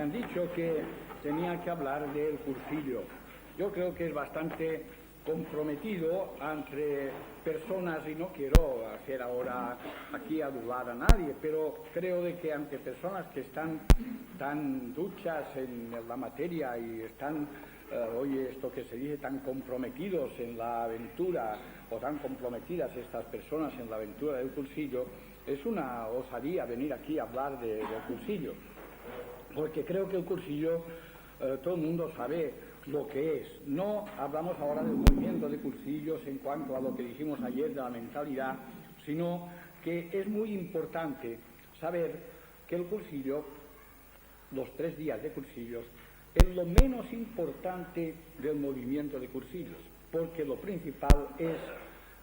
han dicho que tenía que hablar del cursillo. Yo creo que es bastante comprometido entre personas, y no quiero hacer ahora aquí adular a nadie, pero creo de que ante personas que están tan duchas en la materia y están, oye, esto que se dice, tan comprometidos en la aventura, o tan comprometidas estas personas en la aventura del cursillo, es una osadía venir aquí a hablar del cursillo, porque creo que el cursillo todo el mundo sabe lo que es. No hablamos ahora del movimiento de cursillos en cuanto a lo que dijimos ayer de la mentalidad, sino que es muy importante saber que el cursillo, los 3 días de cursillos, es lo menos importante del movimiento de cursillos, porque lo principal es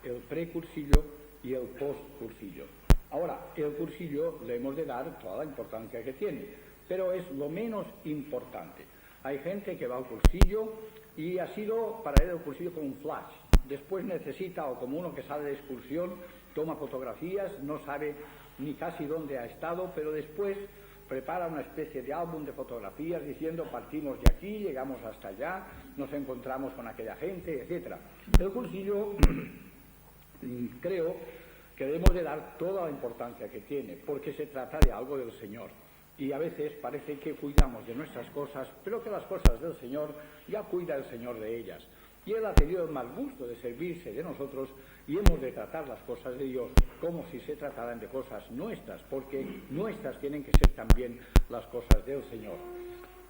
el precursillo y el postcursillo. Ahora, el cursillo le hemos de dar toda la importancia que tiene, pero es lo menos importante. Hay gente que va al cursillo y ha sido para él el cursillo como un flash. Después necesita, o como uno que sale de excursión, toma fotografías, no sabe ni casi dónde ha estado, pero después prepara una especie de álbum de fotografías diciendo partimos de aquí, llegamos hasta allá, nos encontramos con aquella gente, etc. El cursillo creo que debemos de dar toda la importancia que tiene, porque se trata de algo del Señor. Y a veces parece que cuidamos de nuestras cosas, pero que las cosas del Señor ya cuida el Señor de ellas. Y Él ha tenido el mal gusto de servirse de nosotros y hemos de tratar las cosas de Dios como si se trataran de cosas nuestras, porque nuestras tienen que ser también las cosas del Señor.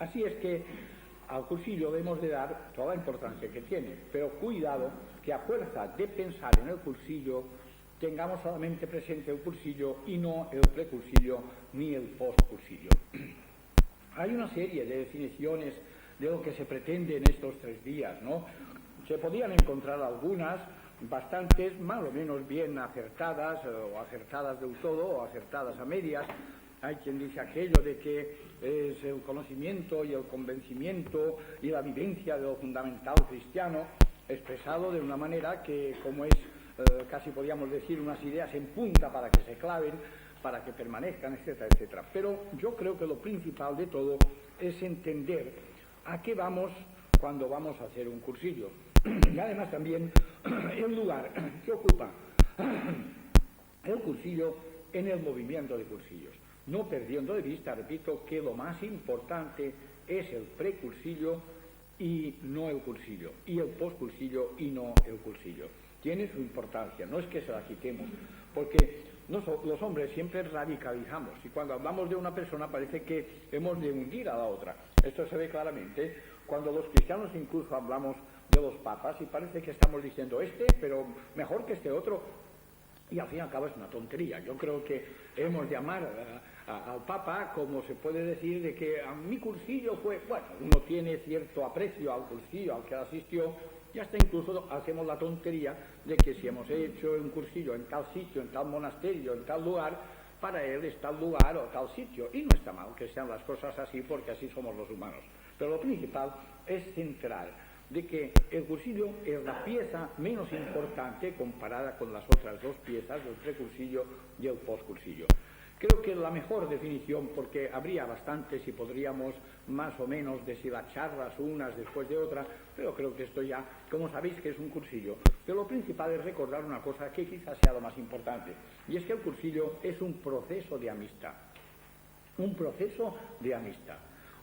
Así es que al cursillo debemos de dar toda la importancia que tiene, pero cuidado que a fuerza de pensar en el cursillo tengamos solamente presente el cursillo y no el precursillo ni el postcursillo. Hay una serie de definiciones de lo que se pretende en estos 3 días, ¿no? Se podían encontrar algunas, bastantes, más o menos bien acertadas, o acertadas del todo, o acertadas a medias. Hay quien dice aquello de que es el conocimiento y el convencimiento y la vivencia de lo fundamental cristiano, expresado de una manera que, como es casi podríamos decir, unas ideas en punta para que se claven, para que permanezcan, etcétera, etcétera. Pero yo creo que lo principal de todo es entender a qué vamos cuando vamos a hacer un cursillo. Y además también el lugar que ocupa el cursillo en el movimiento de cursillos. No perdiendo de vista, repito, que lo más importante es el precursillo y no el cursillo, y el postcursillo y no el cursillo. Tiene su importancia, no es que se la quitemos, porque los hombres siempre radicalizamos y cuando hablamos de una persona parece que hemos de hundir a la otra. Esto se ve claramente cuando los cristianos incluso hablamos de los papas y parece que estamos diciendo pero mejor que este otro, y al fin y al cabo es una tontería. Yo creo que hemos de amar al Papa, como se puede decir, de que a mi cursillo fue, bueno, uno tiene cierto aprecio al cursillo al que asistió, y hasta incluso hacemos la tontería de que si hemos hecho un cursillo en tal sitio, en tal monasterio, en tal lugar, para él es tal lugar o tal sitio, y no está mal que sean las cosas así, porque así somos los humanos. Pero lo principal es centrar de que el cursillo es la pieza menos importante comparada con las otras 2 piezas, el precursillo y el postcursillo. Creo que la mejor definición, porque habría bastantes y podríamos más o menos deshilacharlas unas después de otras, pero creo que esto ya, como sabéis que es un cursillo. Pero lo principal es recordar una cosa que quizás sea lo más importante, y es que el cursillo es un proceso de amistad. Un proceso de amistad.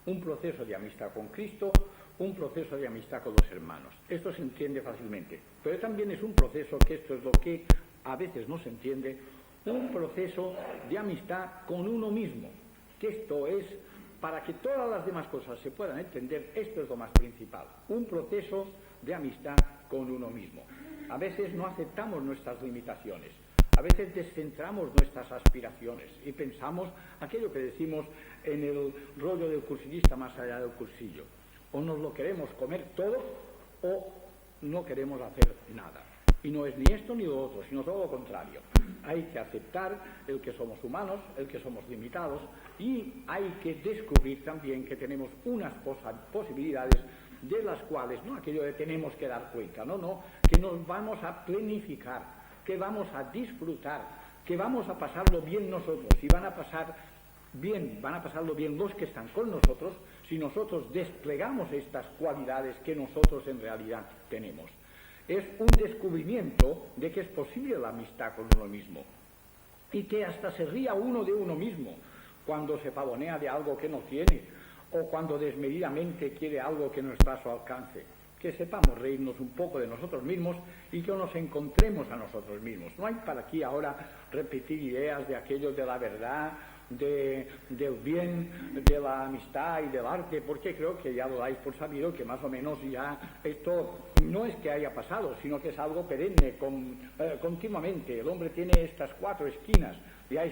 Un proceso de amistad con Cristo, un proceso de amistad con los hermanos. Esto se entiende fácilmente, pero también es un proceso, que esto es lo que a veces no se entiende, un proceso de amistad con uno mismo, que esto es, para que todas las demás cosas se puedan entender, esto es lo más principal, un proceso de amistad con uno mismo. A veces no aceptamos nuestras limitaciones, a veces descentramos nuestras aspiraciones y pensamos aquello que decimos en el rollo del cursillista más allá del cursillo. O nos lo queremos comer todo o no queremos hacer nada. Y no es ni esto ni lo otro, sino todo lo contrario. Hay que aceptar el que somos humanos, el que somos limitados, y hay que descubrir también que tenemos unas posibilidades de las cuales, no aquello de tenemos que dar cuenta, no, que nos vamos a planificar, que vamos a disfrutar, que vamos a pasarlo bien nosotros y van a pasar bien, van a pasarlo bien los que están con nosotros si nosotros desplegamos estas cualidades que nosotros en realidad tenemos. Es un descubrimiento de que es posible la amistad con uno mismo y que hasta se ría uno de uno mismo cuando se pavonea de algo que no tiene o cuando desmedidamente quiere algo que no está a su alcance. Que sepamos reírnos un poco de nosotros mismos y que nos encontremos a nosotros mismos. No hay para aquí ahora repetir ideas de aquello de la verdad, del bien, de la amistad y del arte, porque creo que ya lo dais por sabido que más o menos ya esto no es que haya pasado, sino que es algo perenne, continuamente. El hombre tiene estas 4 esquinas, ya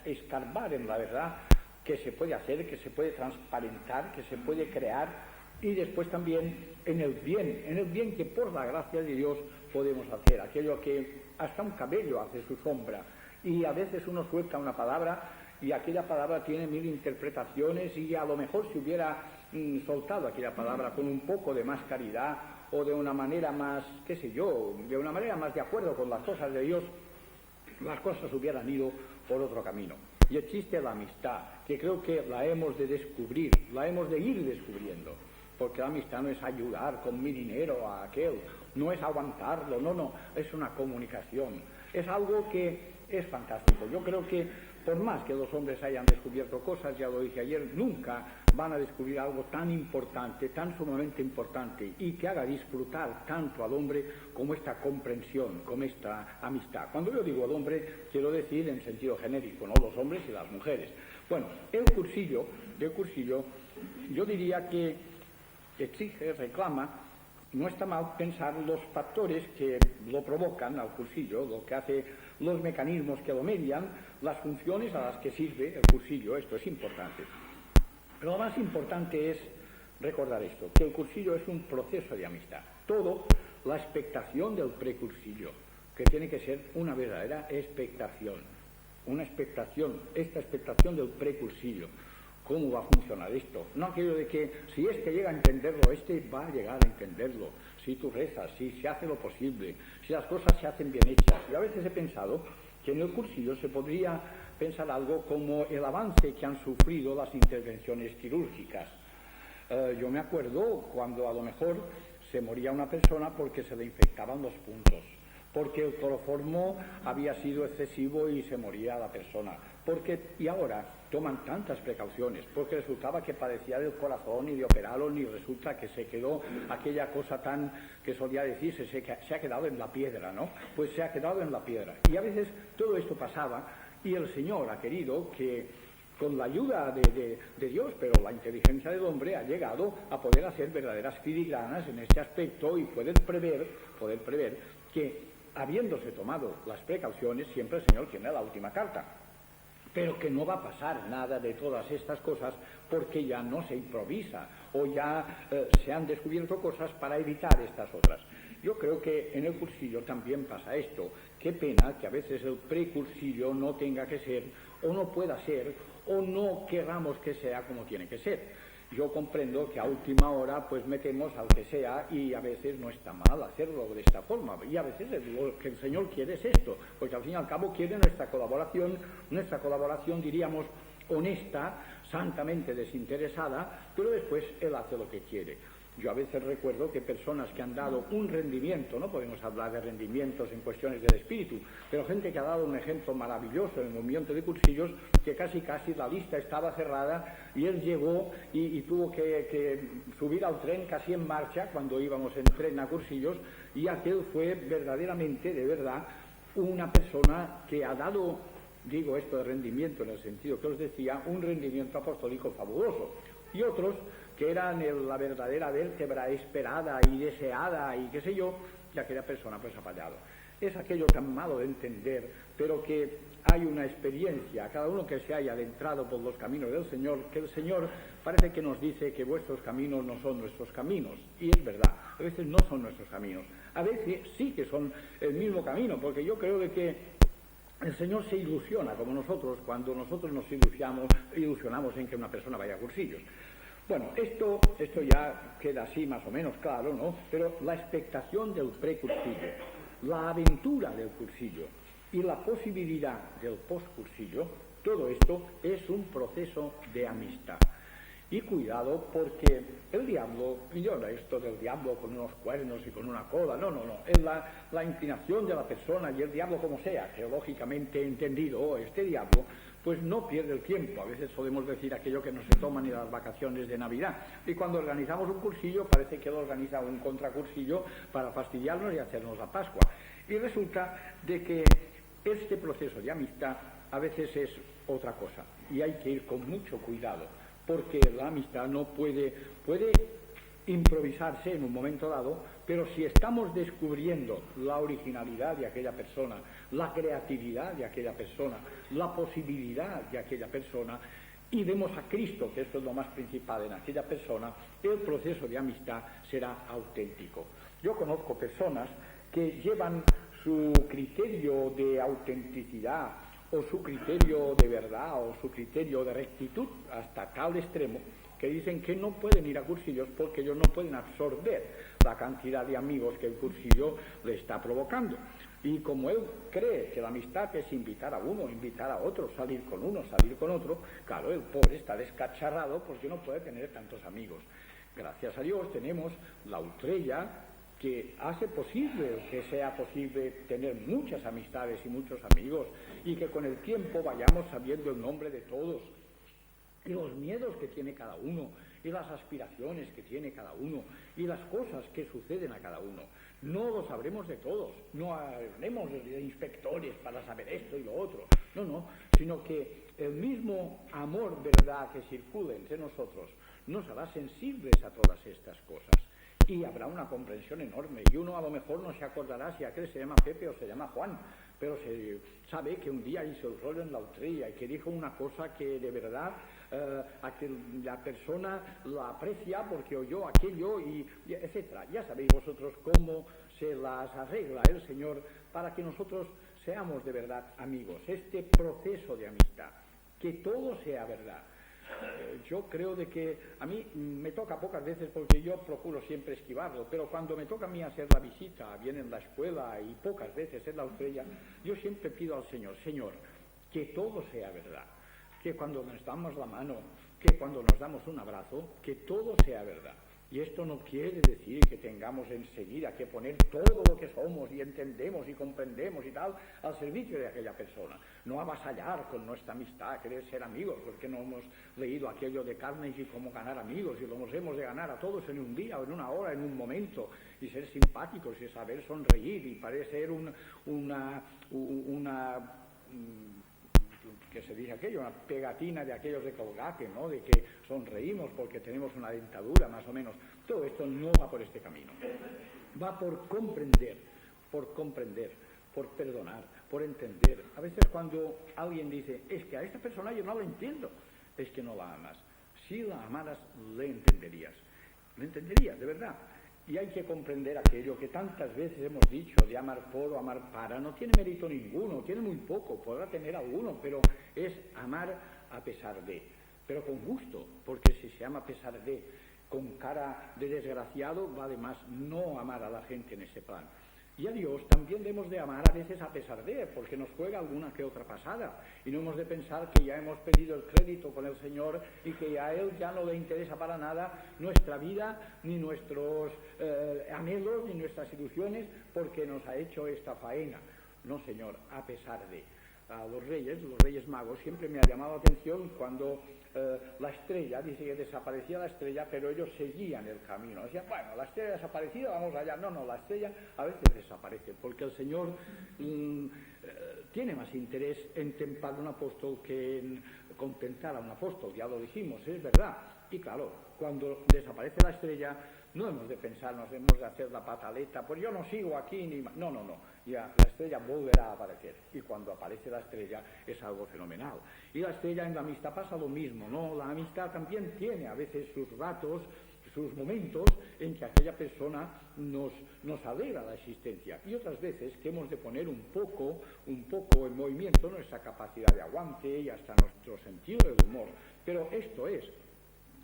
escarbar en la verdad que se puede hacer, que se puede transparentar, que se puede crear, y después también en el bien que por la gracia de Dios podemos hacer, aquello que hasta un cabello hace su sombra, y a veces uno suelta una palabra y aquella palabra tiene 1000 interpretaciones, y a lo mejor si hubiera soltado aquella palabra con un poco de más caridad o de una manera más, qué sé yo, de una manera más de acuerdo con las cosas de Dios, las cosas hubieran ido por otro camino. Y existe la amistad, que creo que la hemos de descubrir, la hemos de ir descubriendo, porque la amistad no es ayudar con mi dinero a aquel, no es aguantarlo, no, es una comunicación, es algo que es fantástico. Yo creo que por más que los hombres hayan descubierto cosas, ya lo dije ayer, nunca van a descubrir algo tan importante, tan sumamente importante, y que haga disfrutar tanto al hombre como esta comprensión, como esta amistad. Cuando yo digo al hombre, quiero decir en sentido genérico, no los hombres y las mujeres. Bueno, el cursillo, yo diría que exige, reclama, no está mal pensar los factores que lo provocan al cursillo, lo que hace, los mecanismos que lo median, las funciones a las que sirve el cursillo. Esto es importante. Pero lo más importante es recordar esto, que el cursillo es un proceso de amistad. Todo, la expectación del precursillo, que tiene que ser una verdadera expectación. Una expectación, esta expectación del precursillo. ¿Cómo va a funcionar esto? No aquello de que si este llega a entenderlo, este va a llegar a entenderlo. Si tú rezas, si se hace lo posible, si las cosas se hacen bien hechas. Yo a veces he pensado que en el cursillo se podría pensar algo como el avance que han sufrido las intervenciones quirúrgicas. Yo me acuerdo cuando a lo mejor se moría una persona porque se le infectaban los puntos, porque el cloroformo había sido excesivo y se moría la persona. Y ahora toman tantas precauciones, porque resultaba que padecía del corazón y de operarlo, ni resulta que se quedó aquella cosa tan que solía decirse, se ha quedado en la piedra, ¿no? Pues se ha quedado en la piedra. Y a veces todo esto pasaba y el Señor ha querido que con la ayuda de Dios, pero la inteligencia del hombre ha llegado a poder hacer verdaderas filigranas en este aspecto y poder prever que, habiéndose tomado las precauciones, siempre el Señor tiene la última carta. Pero que no va a pasar nada de todas estas cosas porque ya no se improvisa o ya se han descubierto cosas para evitar estas otras. Yo creo que en el cursillo también pasa esto. Qué pena que a veces el precursillo no tenga que ser o no pueda ser o no queramos que sea como tiene que ser. Yo comprendo que a última hora pues metemos al que sea y a veces no está mal hacerlo de esta forma, y a veces lo que el Señor quiere es esto, porque al fin y al cabo quiere nuestra colaboración diríamos honesta, santamente desinteresada, pero después Él hace lo que quiere. Yo a veces recuerdo que personas que han dado un rendimiento, no podemos hablar de rendimientos en cuestiones del espíritu, pero gente que ha dado un ejemplo maravilloso en el movimiento de cursillos, que casi la lista estaba cerrada y él llegó y tuvo que subir al tren casi en marcha cuando íbamos en tren a cursillos, y aquel fue verdaderamente, de verdad, una persona que ha dado, digo esto de rendimiento en el sentido que os decía, un rendimiento apostólico fabuloso. Y otros que eran la verdadera vértebra esperada y deseada y qué sé yo, y aquella persona pues ha fallado. Es aquello tan malo de entender, pero que hay una experiencia, cada uno que se haya adentrado por los caminos del Señor, que el Señor parece que nos dice que vuestros caminos no son nuestros caminos, y es verdad, a veces no son nuestros caminos, a veces sí que son el mismo camino, porque yo creo de que el Señor se ilusiona como nosotros cuando nosotros nos ilusionamos en que una persona vaya a cursillos. Bueno, esto ya queda así más o menos claro, ¿no? Pero la expectación del precursillo, la aventura del cursillo, y la posibilidad del postcursillo, todo esto es un proceso de amistad. Y cuidado, porque el diablo, y yo no esto del diablo con unos cuernos y con una cola, no, es la inclinación de la persona, y el diablo como sea, teológicamente entendido, este diablo, pues no pierde el tiempo. A veces podemos decir aquello que no se toma ni las vacaciones de Navidad, y cuando organizamos un cursillo parece que él organiza un contracursillo para fastidiarnos y hacernos la Pascua. Y resulta de que este proceso de amistad a veces es otra cosa, y hay que ir con mucho cuidado, porque la amistad no puede improvisarse en un momento dado, pero si estamos descubriendo la originalidad de aquella persona, la creatividad de aquella persona, la posibilidad de aquella persona, y vemos a Cristo, que esto es lo más principal en aquella persona, el proceso de amistad será auténtico. Yo conozco personas que llevan su criterio de autenticidad o su criterio de verdad o su criterio de rectitud hasta tal extremo que dicen que no pueden ir a cursillos porque ellos no pueden absorber la cantidad de amigos que el cursillo le está provocando. Y como él cree que la amistad es invitar a uno, invitar a otro, salir con uno, salir con otro, claro, el pobre está descacharrado porque no puede tener tantos amigos. Gracias a Dios tenemos la Utrella, que hace posible que sea posible tener muchas amistades y muchos amigos, y que con el tiempo vayamos sabiendo el nombre de todos, y los miedos que tiene cada uno, y las aspiraciones que tiene cada uno, y las cosas que suceden a cada uno. No lo sabremos de todos, no haremos de inspectores para saber esto y lo otro, no, sino que el mismo amor, verdad, que circula entre nosotros nos hará sensibles a todas estas cosas. Y habrá una comprensión enorme, y uno a lo mejor no se acordará si aquel se llama Pepe o se llama Juan, pero se sabe que un día hizo el rol en la Utrella y que dijo una cosa que de verdad la persona la aprecia porque oyó aquello, y etcétera. Ya sabéis vosotros cómo se las arregla el Señor para que nosotros seamos de verdad amigos. Este proceso de amistad, que todo sea verdad. Yo creo de que a mí me toca pocas veces, porque yo procuro siempre esquivarlo, pero cuando me toca a mí hacer la visita, bien en la escuela y pocas veces en la Utrella, yo siempre pido al Señor, Señor, que todo sea verdad, que cuando nos damos la mano, que cuando nos damos un abrazo, que todo sea verdad. Y esto no quiere decir que tengamos enseguida que poner todo lo que somos y entendemos y comprendemos y tal al servicio de aquella persona. No avasallar con nuestra amistad, querer ser amigos, porque no hemos leído aquello de Carnegie, cómo ganar amigos, y los hemos de ganar a todos en un día o en una hora, en un momento, y ser simpáticos y saber sonreír y parecer que se dice aquello, una pegatina de aquellos de Colgate, ¿no?, de que sonreímos porque tenemos una dentadura, más o menos. Todo esto no va por este camino. Va por comprender, por perdonar, por entender. A veces cuando alguien dice, es que a esta persona yo no la entiendo, es que no la amas. Si la amaras, le entenderías, de verdad. Y hay que comprender aquello que tantas veces hemos dicho, de amar por o amar para. No tiene mérito ninguno, tiene muy poco, podrá tener alguno, pero es amar a pesar de. Pero con gusto, porque si se ama a pesar de, con cara de desgraciado, vale más no amar a la gente en ese plan. Y a Dios también debemos de amar a veces a pesar de, porque nos juega alguna que otra pasada, y no hemos de pensar que ya hemos pedido el crédito con el Señor y que a Él ya no le interesa para nada nuestra vida, ni nuestros anhelos, ni nuestras ilusiones, porque nos ha hecho esta faena. No, Señor, a pesar de. A los Reyes Magos, siempre me ha llamado la atención cuando la estrella, dice que desaparecía la estrella, pero ellos seguían el camino. Decían, bueno, la estrella ha desaparecido, vamos allá. No, la estrella a veces desaparece, porque el Señor tiene más interés en templar a un apóstol que en contentar a un apóstol, ya lo dijimos, es verdad. Y claro, cuando desaparece la estrella, no hemos de pensar, nos hemos de hacer la pataleta, pues yo no sigo aquí, ni no, ya la estrella volverá a aparecer, y cuando aparece la estrella es algo fenomenal. Y la estrella en la amistad pasa lo mismo, ¿no? La amistad también tiene a veces sus ratos, sus momentos en que aquella persona nos alegra la existencia, y otras veces que hemos de poner un poco en movimiento nuestra capacidad de aguante y hasta nuestro sentido del humor. Pero esto es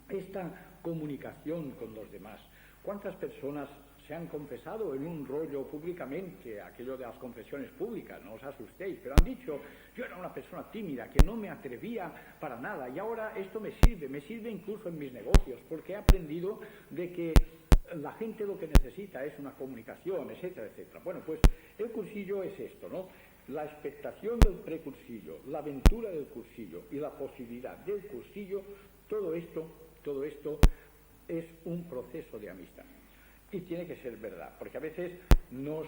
esta comunicación con los demás. ¿Cuántas personas se han confesado en un rollo públicamente, aquello de las confesiones públicas, no os asustéis, pero han dicho, yo era una persona tímida, que no me atrevía para nada, y ahora esto me sirve incluso en mis negocios, porque he aprendido de que la gente lo que necesita es una comunicación, etcétera, etcétera. Bueno, pues el cursillo es esto, ¿no? La expectación del precursillo, la aventura del cursillo y la posibilidad del cursillo, todo esto es un proceso de amistad. Y tiene que ser verdad, porque a veces nos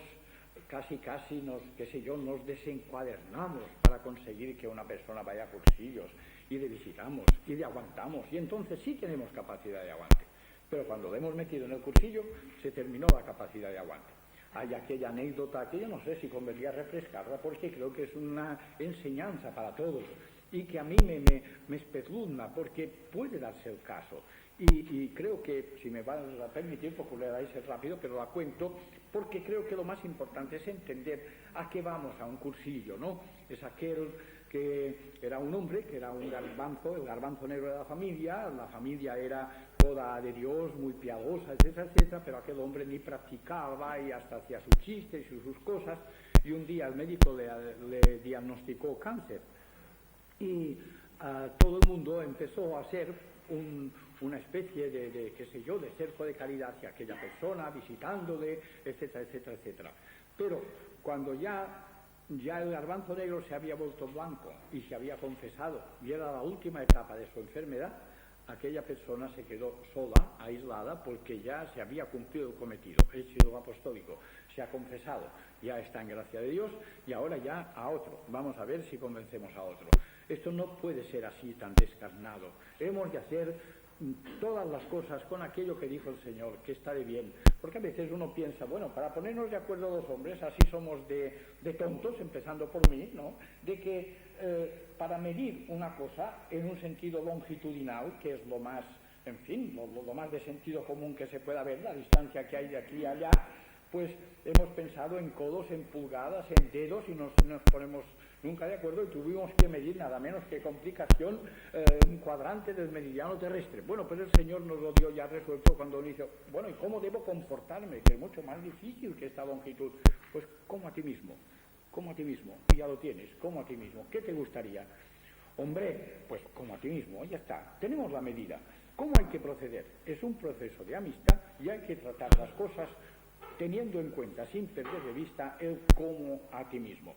desencuadernamos para conseguir que una persona vaya a cursillos, y le visitamos, y le aguantamos, y entonces sí tenemos capacidad de aguante. Pero cuando lo hemos metido en el cursillo, se terminó la capacidad de aguante. Hay aquella anécdota que yo no sé si convendría refrescarla, porque creo que es una enseñanza para todos, y que a mí me espeluzna, porque puede darse el caso. Y creo que, si me va a permitir, procuraré ser rápido, pero la cuento, porque creo que lo más importante es entender a qué vamos a un cursillo, ¿no? Es aquel que era un hombre, que era un garbanzo, el garbanzo negro de la familia era toda de Dios, muy piadosa, etcétera, etcétera, pero aquel hombre ni practicaba y hasta hacía sus chistes y sus cosas, y un día el médico le diagnosticó cáncer, y todo el mundo empezó a ser una especie de cerco de caridad hacia aquella persona, visitándole, etcétera, etcétera, etcétera. Pero cuando ya el garbanzo negro se había vuelto blanco y se había confesado, y era la última etapa de su enfermedad, aquella persona se quedó sola, aislada, porque ya se había cumplido el cometido. El sínodo apostólico se ha confesado, ya está en gracia de Dios, y ahora ya a otro. Vamos a ver si convencemos a otro. Esto no puede ser así tan descarnado. Hemos de hacer todas las cosas con aquello que dijo el Señor, que está de bien. Porque a veces uno piensa, bueno, para ponernos de acuerdo los hombres, así somos de tontos, empezando por mí, ¿no? De que para medir una cosa en un sentido longitudinal, que es lo más, en fin, lo más de sentido común que se pueda ver, la distancia que hay de aquí a allá, pues hemos pensado en codos, en pulgadas, en dedos, y nos ponemos nunca de acuerdo, y tuvimos que medir nada menos que complicación un cuadrante del meridiano terrestre. Bueno, pues el Señor nos lo dio ya resuelto cuando dice, bueno, ¿y cómo debo comportarme? Que es mucho más difícil que esta longitud. Pues como a ti mismo, y ya lo tienes, como a ti mismo. ¿Qué te gustaría? Hombre, pues como a ti mismo, ya está, tenemos la medida. ¿Cómo hay que proceder? Es un proceso de amistad y hay que tratar las cosas teniendo en cuenta, sin perder de vista, el como a ti mismo.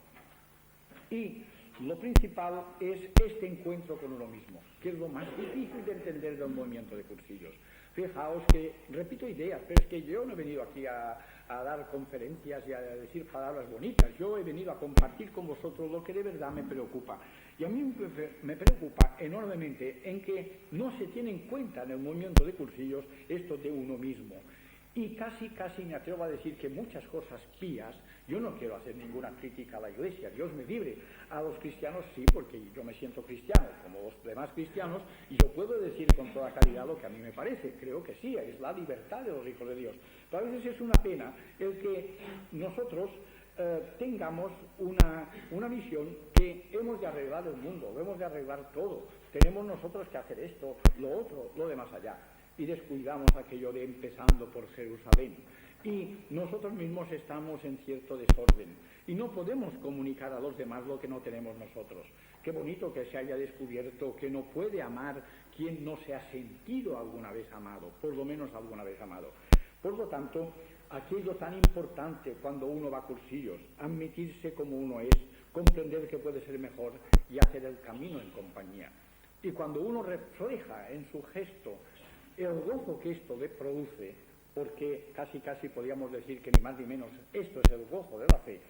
Y lo principal es este encuentro con uno mismo, que es lo más difícil de entender del movimiento de cursillos. Fijaos que repito ideas, pero es que yo no he venido aquí a dar conferencias y a decir palabras bonitas. Yo he venido a compartir con vosotros lo que de verdad me preocupa. Y a mí me preocupa enormemente en que no se tiene en cuenta en el movimiento de cursillos esto de uno mismo. Y casi me atrevo a decir que muchas cosas pías, yo no quiero hacer ninguna crítica a la Iglesia, Dios me libre, a los cristianos sí, porque yo me siento cristiano, como los demás cristianos, y yo puedo decir con toda claridad lo que a mí me parece, creo que sí, es la libertad de los hijos de Dios. Pero a veces es una pena el que nosotros tengamos una visión que hemos de arreglar el mundo, hemos de arreglar todo, tenemos nosotros que hacer esto, lo otro, lo de más allá. Y descuidamos aquello de empezando por Jerusalén. Y nosotros mismos estamos en cierto desorden. Y no podemos comunicar a los demás lo que no tenemos nosotros. Qué bonito que se haya descubierto que no puede amar quien no se ha sentido alguna vez amado, por lo menos alguna vez amado. Por lo tanto, aquello tan importante cuando uno va a cursillos, admitirse como uno es, comprender que puede ser mejor y hacer el camino en compañía. Y cuando uno refleja en su gesto el gozo que esto le produce, porque casi podríamos decir que ni más ni menos esto es el gozo de la fe,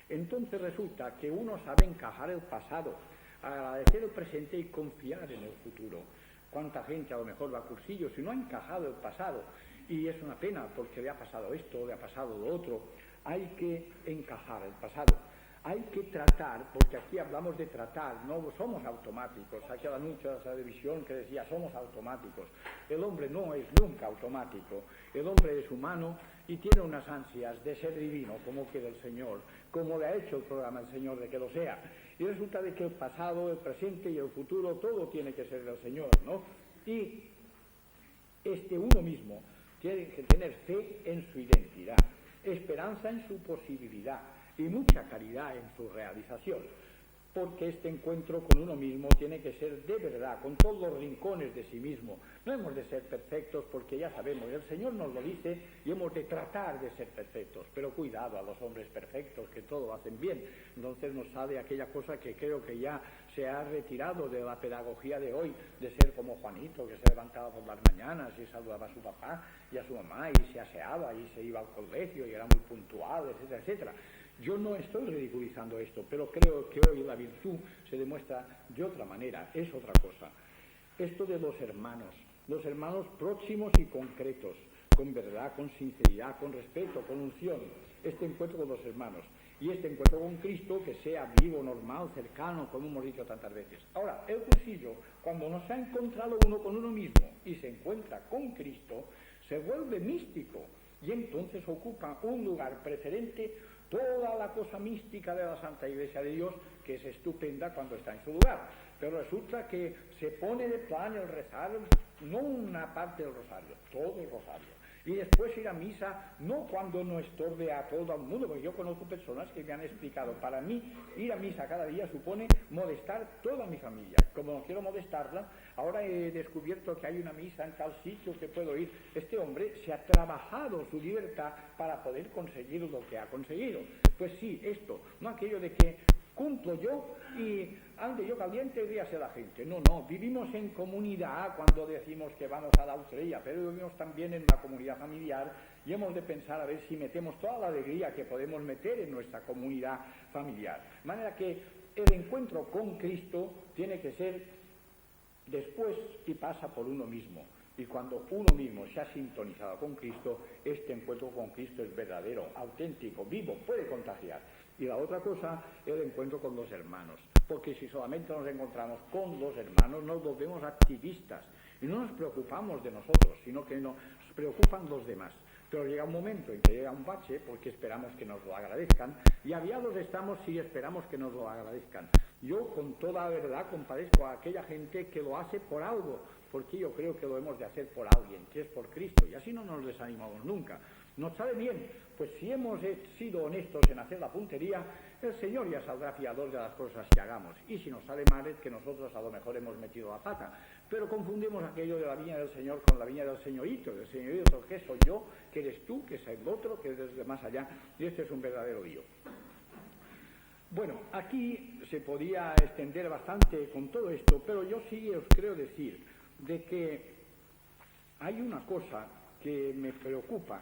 entonces resulta que uno sabe encajar el pasado, agradecer el presente y confiar en el futuro. ¿Cuánta gente a lo mejor va a cursillos y no ha encajado el pasado? Y es una pena porque le ha pasado esto, le ha pasado lo otro. Hay que encajar el pasado. Hay que tratar, porque aquí hablamos de tratar, no somos automáticos. Aquí el anuncio de la televisión que decía somos automáticos. El hombre no es nunca automático. El hombre es humano y tiene unas ansias de ser divino, como quiere el Señor, como le ha hecho el programa el Señor de que lo sea. Y resulta de que el pasado, el presente y el futuro, todo tiene que ser del Señor, ¿no? Y uno mismo tiene que tener fe en su identidad, esperanza en su posibilidad y mucha caridad en su realización, porque este encuentro con uno mismo tiene que ser de verdad, con todos los rincones de sí mismo. No hemos de ser perfectos porque ya sabemos, el Señor nos lo dice y hemos de tratar de ser perfectos, pero cuidado a los hombres perfectos que todo lo hacen bien. Entonces nos sale aquella cosa que creo que ya se ha retirado de la pedagogía de hoy, de ser como Juanito, que se levantaba por las mañanas y saludaba a su papá y a su mamá y se aseaba y se iba al colegio y era muy puntual, etcétera, etcétera. Yo no estoy ridiculizando esto, pero creo que hoy la virtud se demuestra de otra manera, es otra cosa. Esto de los hermanos próximos y concretos, con verdad, con sinceridad, con respeto, con unción, este encuentro con los hermanos y este encuentro con Cristo que sea vivo, normal, cercano, como hemos dicho tantas veces. Ahora, el cursillo, cuando no se ha encontrado uno con uno mismo y se encuentra con Cristo, se vuelve místico y entonces ocupa un lugar preferente toda la cosa mística de la Santa Iglesia de Dios, que es estupenda cuando está en su lugar. Pero resulta que se pone de plan el rezar, no una parte del rosario, todo el rosario. Y después ir a misa, no cuando no estorbe a todo el mundo, porque yo conozco personas que me han explicado, para mí ir a misa cada día supone molestar toda mi familia. Como no quiero molestarla, ahora he descubierto que hay una misa en tal sitio que puedo ir. Este hombre se ha trabajado su libertad para poder conseguir lo que ha conseguido. Pues sí, esto, no aquello de que cumplo yo y ande yo caliente y ríase la gente. No, vivimos en comunidad cuando decimos que vamos a la austría, pero vivimos también en la comunidad familiar y hemos de pensar a ver si metemos toda la alegría que podemos meter en nuestra comunidad familiar. De manera que el encuentro con Cristo tiene que ser después y pasa por uno mismo. Y cuando uno mismo se ha sintonizado con Cristo, este encuentro con Cristo es verdadero, auténtico, vivo, puede contagiar. Y la otra cosa, el encuentro con los hermanos. Porque si solamente nos encontramos con los hermanos, nos volvemos activistas. Y no nos preocupamos de nosotros, sino que nos preocupan los demás. Pero llega un momento en que llega un bache, porque esperamos que nos lo agradezcan, y aviados estamos si esperamos que nos lo agradezcan. Yo, con toda verdad, compadezco a aquella gente que lo hace por algo, porque yo creo que lo hemos de hacer por alguien, que es por Cristo, y así no nos desanimamos nunca. Nos sale bien, pues si hemos sido honestos en hacer la puntería, el Señor ya saldrá fiador de las cosas que hagamos, y si nos sale mal es que nosotros a lo mejor hemos metido la pata, pero confundimos aquello de la viña del Señor con la viña del señorito que soy yo, que eres tú, que es el otro, que es desde más allá, y este es un verdadero lío. Bueno, aquí se podía extender bastante con todo esto, pero yo sí os creo decir de que hay una cosa que me preocupa,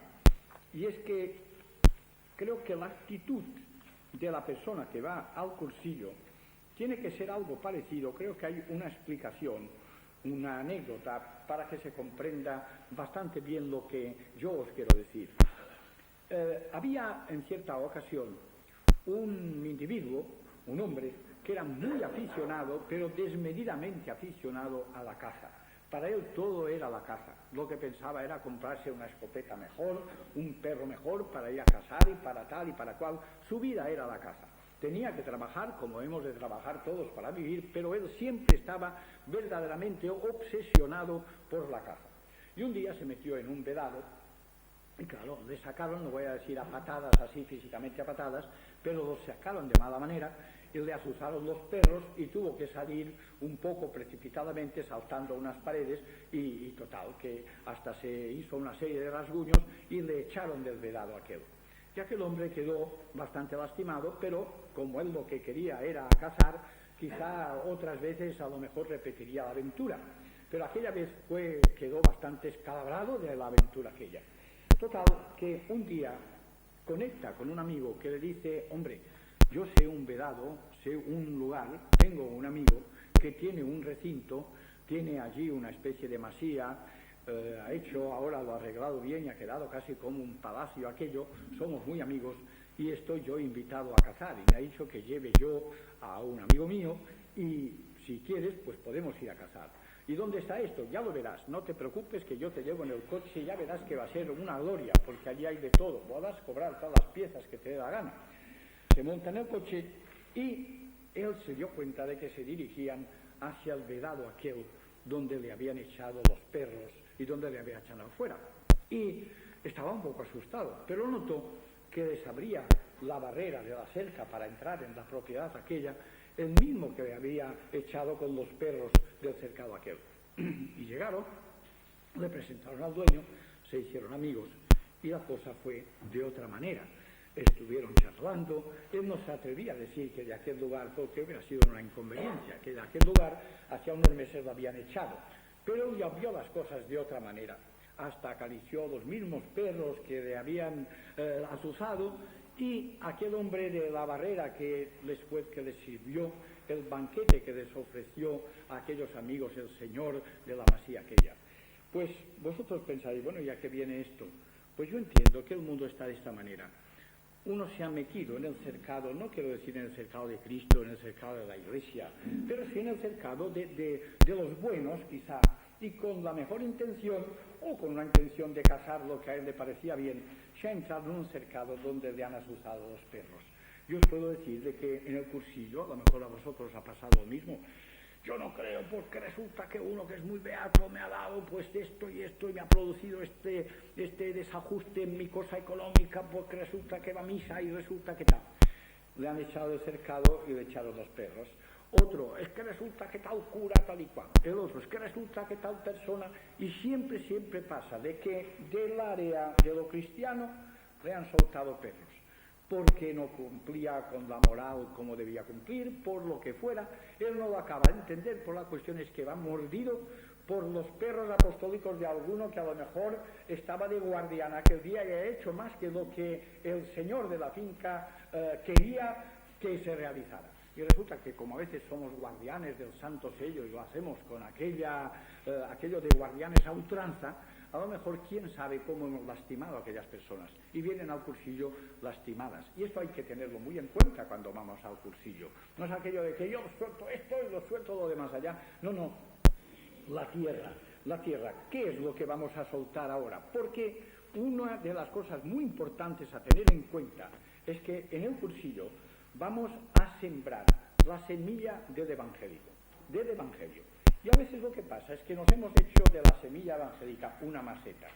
y es que creo que la actitud de la persona que va al cursillo tiene que ser algo parecido. Creo que hay una explicación, una anécdota para que se comprenda bastante bien lo que yo os quiero decir. Había en cierta ocasión un individuo, un hombre, que era muy aficionado, pero desmedidamente aficionado a la caza. Para él todo era la caza. Lo que pensaba era comprarse una escopeta mejor, un perro mejor para ir a cazar y para tal y para cual. Su vida era la caza. Tenía que trabajar como hemos de trabajar todos para vivir, pero él siempre estaba verdaderamente obsesionado por la caza. Y un día se metió en un vedado y claro, le sacaron, no voy a decir a patadas, así físicamente a patadas, pero lo sacaron de mala manera y le asusaron los perros y tuvo que salir un poco precipitadamente saltando unas paredes y total, que hasta se hizo una serie de rasguños y le echaron del vedado aquel. Y aquel hombre quedó bastante lastimado, pero como él lo que quería era cazar, quizá otras veces a lo mejor repetiría la aventura. Pero aquella vez quedó bastante escalabrado de la aventura aquella. Total, que un día conecta con un amigo que le dice, hombre, yo sé un vedado, sé un lugar, tengo un amigo que tiene un recinto, tiene allí una especie de masía, ha hecho, ahora lo ha arreglado bien y ha quedado casi como un palacio aquello, somos muy amigos y estoy yo invitado a cazar y me ha dicho que lleve yo a un amigo mío y si quieres pues podemos ir a cazar. ¿Y dónde está esto? Ya lo verás, no te preocupes que yo te llevo en el coche y ya verás que va a ser una gloria, porque allí hay de todo, podrás cobrar todas las piezas que te dé la gana. Se monta en el coche y él se dio cuenta de que se dirigían hacia el vedado aquel donde le habían echado los perros y donde le habían echado afuera. y estaba un poco asustado, pero notó que desabría la barrera de la cerca para entrar en la propiedad aquella, el mismo que le había echado con los perros del cercado aquel. Y llegaron, le presentaron al dueño, se hicieron amigos, y la cosa fue de otra manera. Estuvieron charlando, él no se atrevía a decir que de aquel lugar, porque hubiera sido una inconveniencia, que de aquel lugar hacía unos meses lo habían echado, pero ya vio las cosas de otra manera. Hasta acarició los mismos perros que le habían azuzado, y aquel hombre de la barrera que les sirvió el banquete que les ofreció a aquellos amigos el señor de la masía aquella. Pues vosotros pensáis, bueno, ¿ya que viene esto? Pues yo entiendo que el mundo está de esta manera. Uno se ha metido en el cercado, no quiero decir en el cercado de Cristo, en el cercado de la Iglesia, pero sí en el cercado de los buenos, quizá, y con la mejor intención, o con una intención de cazar lo que a él le parecía bien, se ha entrado en un cercado donde le han azuzado los perros. Yo os puedo decir de que en el cursillo, a lo mejor a vosotros ha pasado lo mismo. Yo no creo, porque resulta que uno que es muy beato me ha dado pues esto y esto, y me ha producido este desajuste en mi cosa económica, porque resulta que va a misa y resulta que tal. Le han echado el cercado y le echaron los perros. Otro, es que resulta que tal cura, tal y cual. El otro, es que resulta que tal persona. Y siempre pasa de que del área de lo cristiano le han soltado perros, porque no cumplía con la moral como debía cumplir, por lo que fuera. Él no lo acaba de entender, por la cuestión es que va mordido por los perros apostólicos de alguno que a lo mejor estaba de guardián aquel día y ha hecho más que lo que el señor de la finca quería que se realizara. Y resulta que como a veces somos guardianes del santo sello y lo hacemos con aquello de guardianes a ultranza, a lo mejor quién sabe cómo hemos lastimado a aquellas personas, y vienen al cursillo lastimadas. Y esto hay que tenerlo muy en cuenta cuando vamos al cursillo. No es aquello de que yo suelto esto y lo suelto lo demás allá. No. La tierra. ¿Qué es lo que vamos a soltar ahora? Porque una de las cosas muy importantes a tener en cuenta es que en el cursillo vamos a sembrar la semilla del Evangelio. Y a veces lo que pasa es que nos hemos hecho de la semilla evangélica una maceta.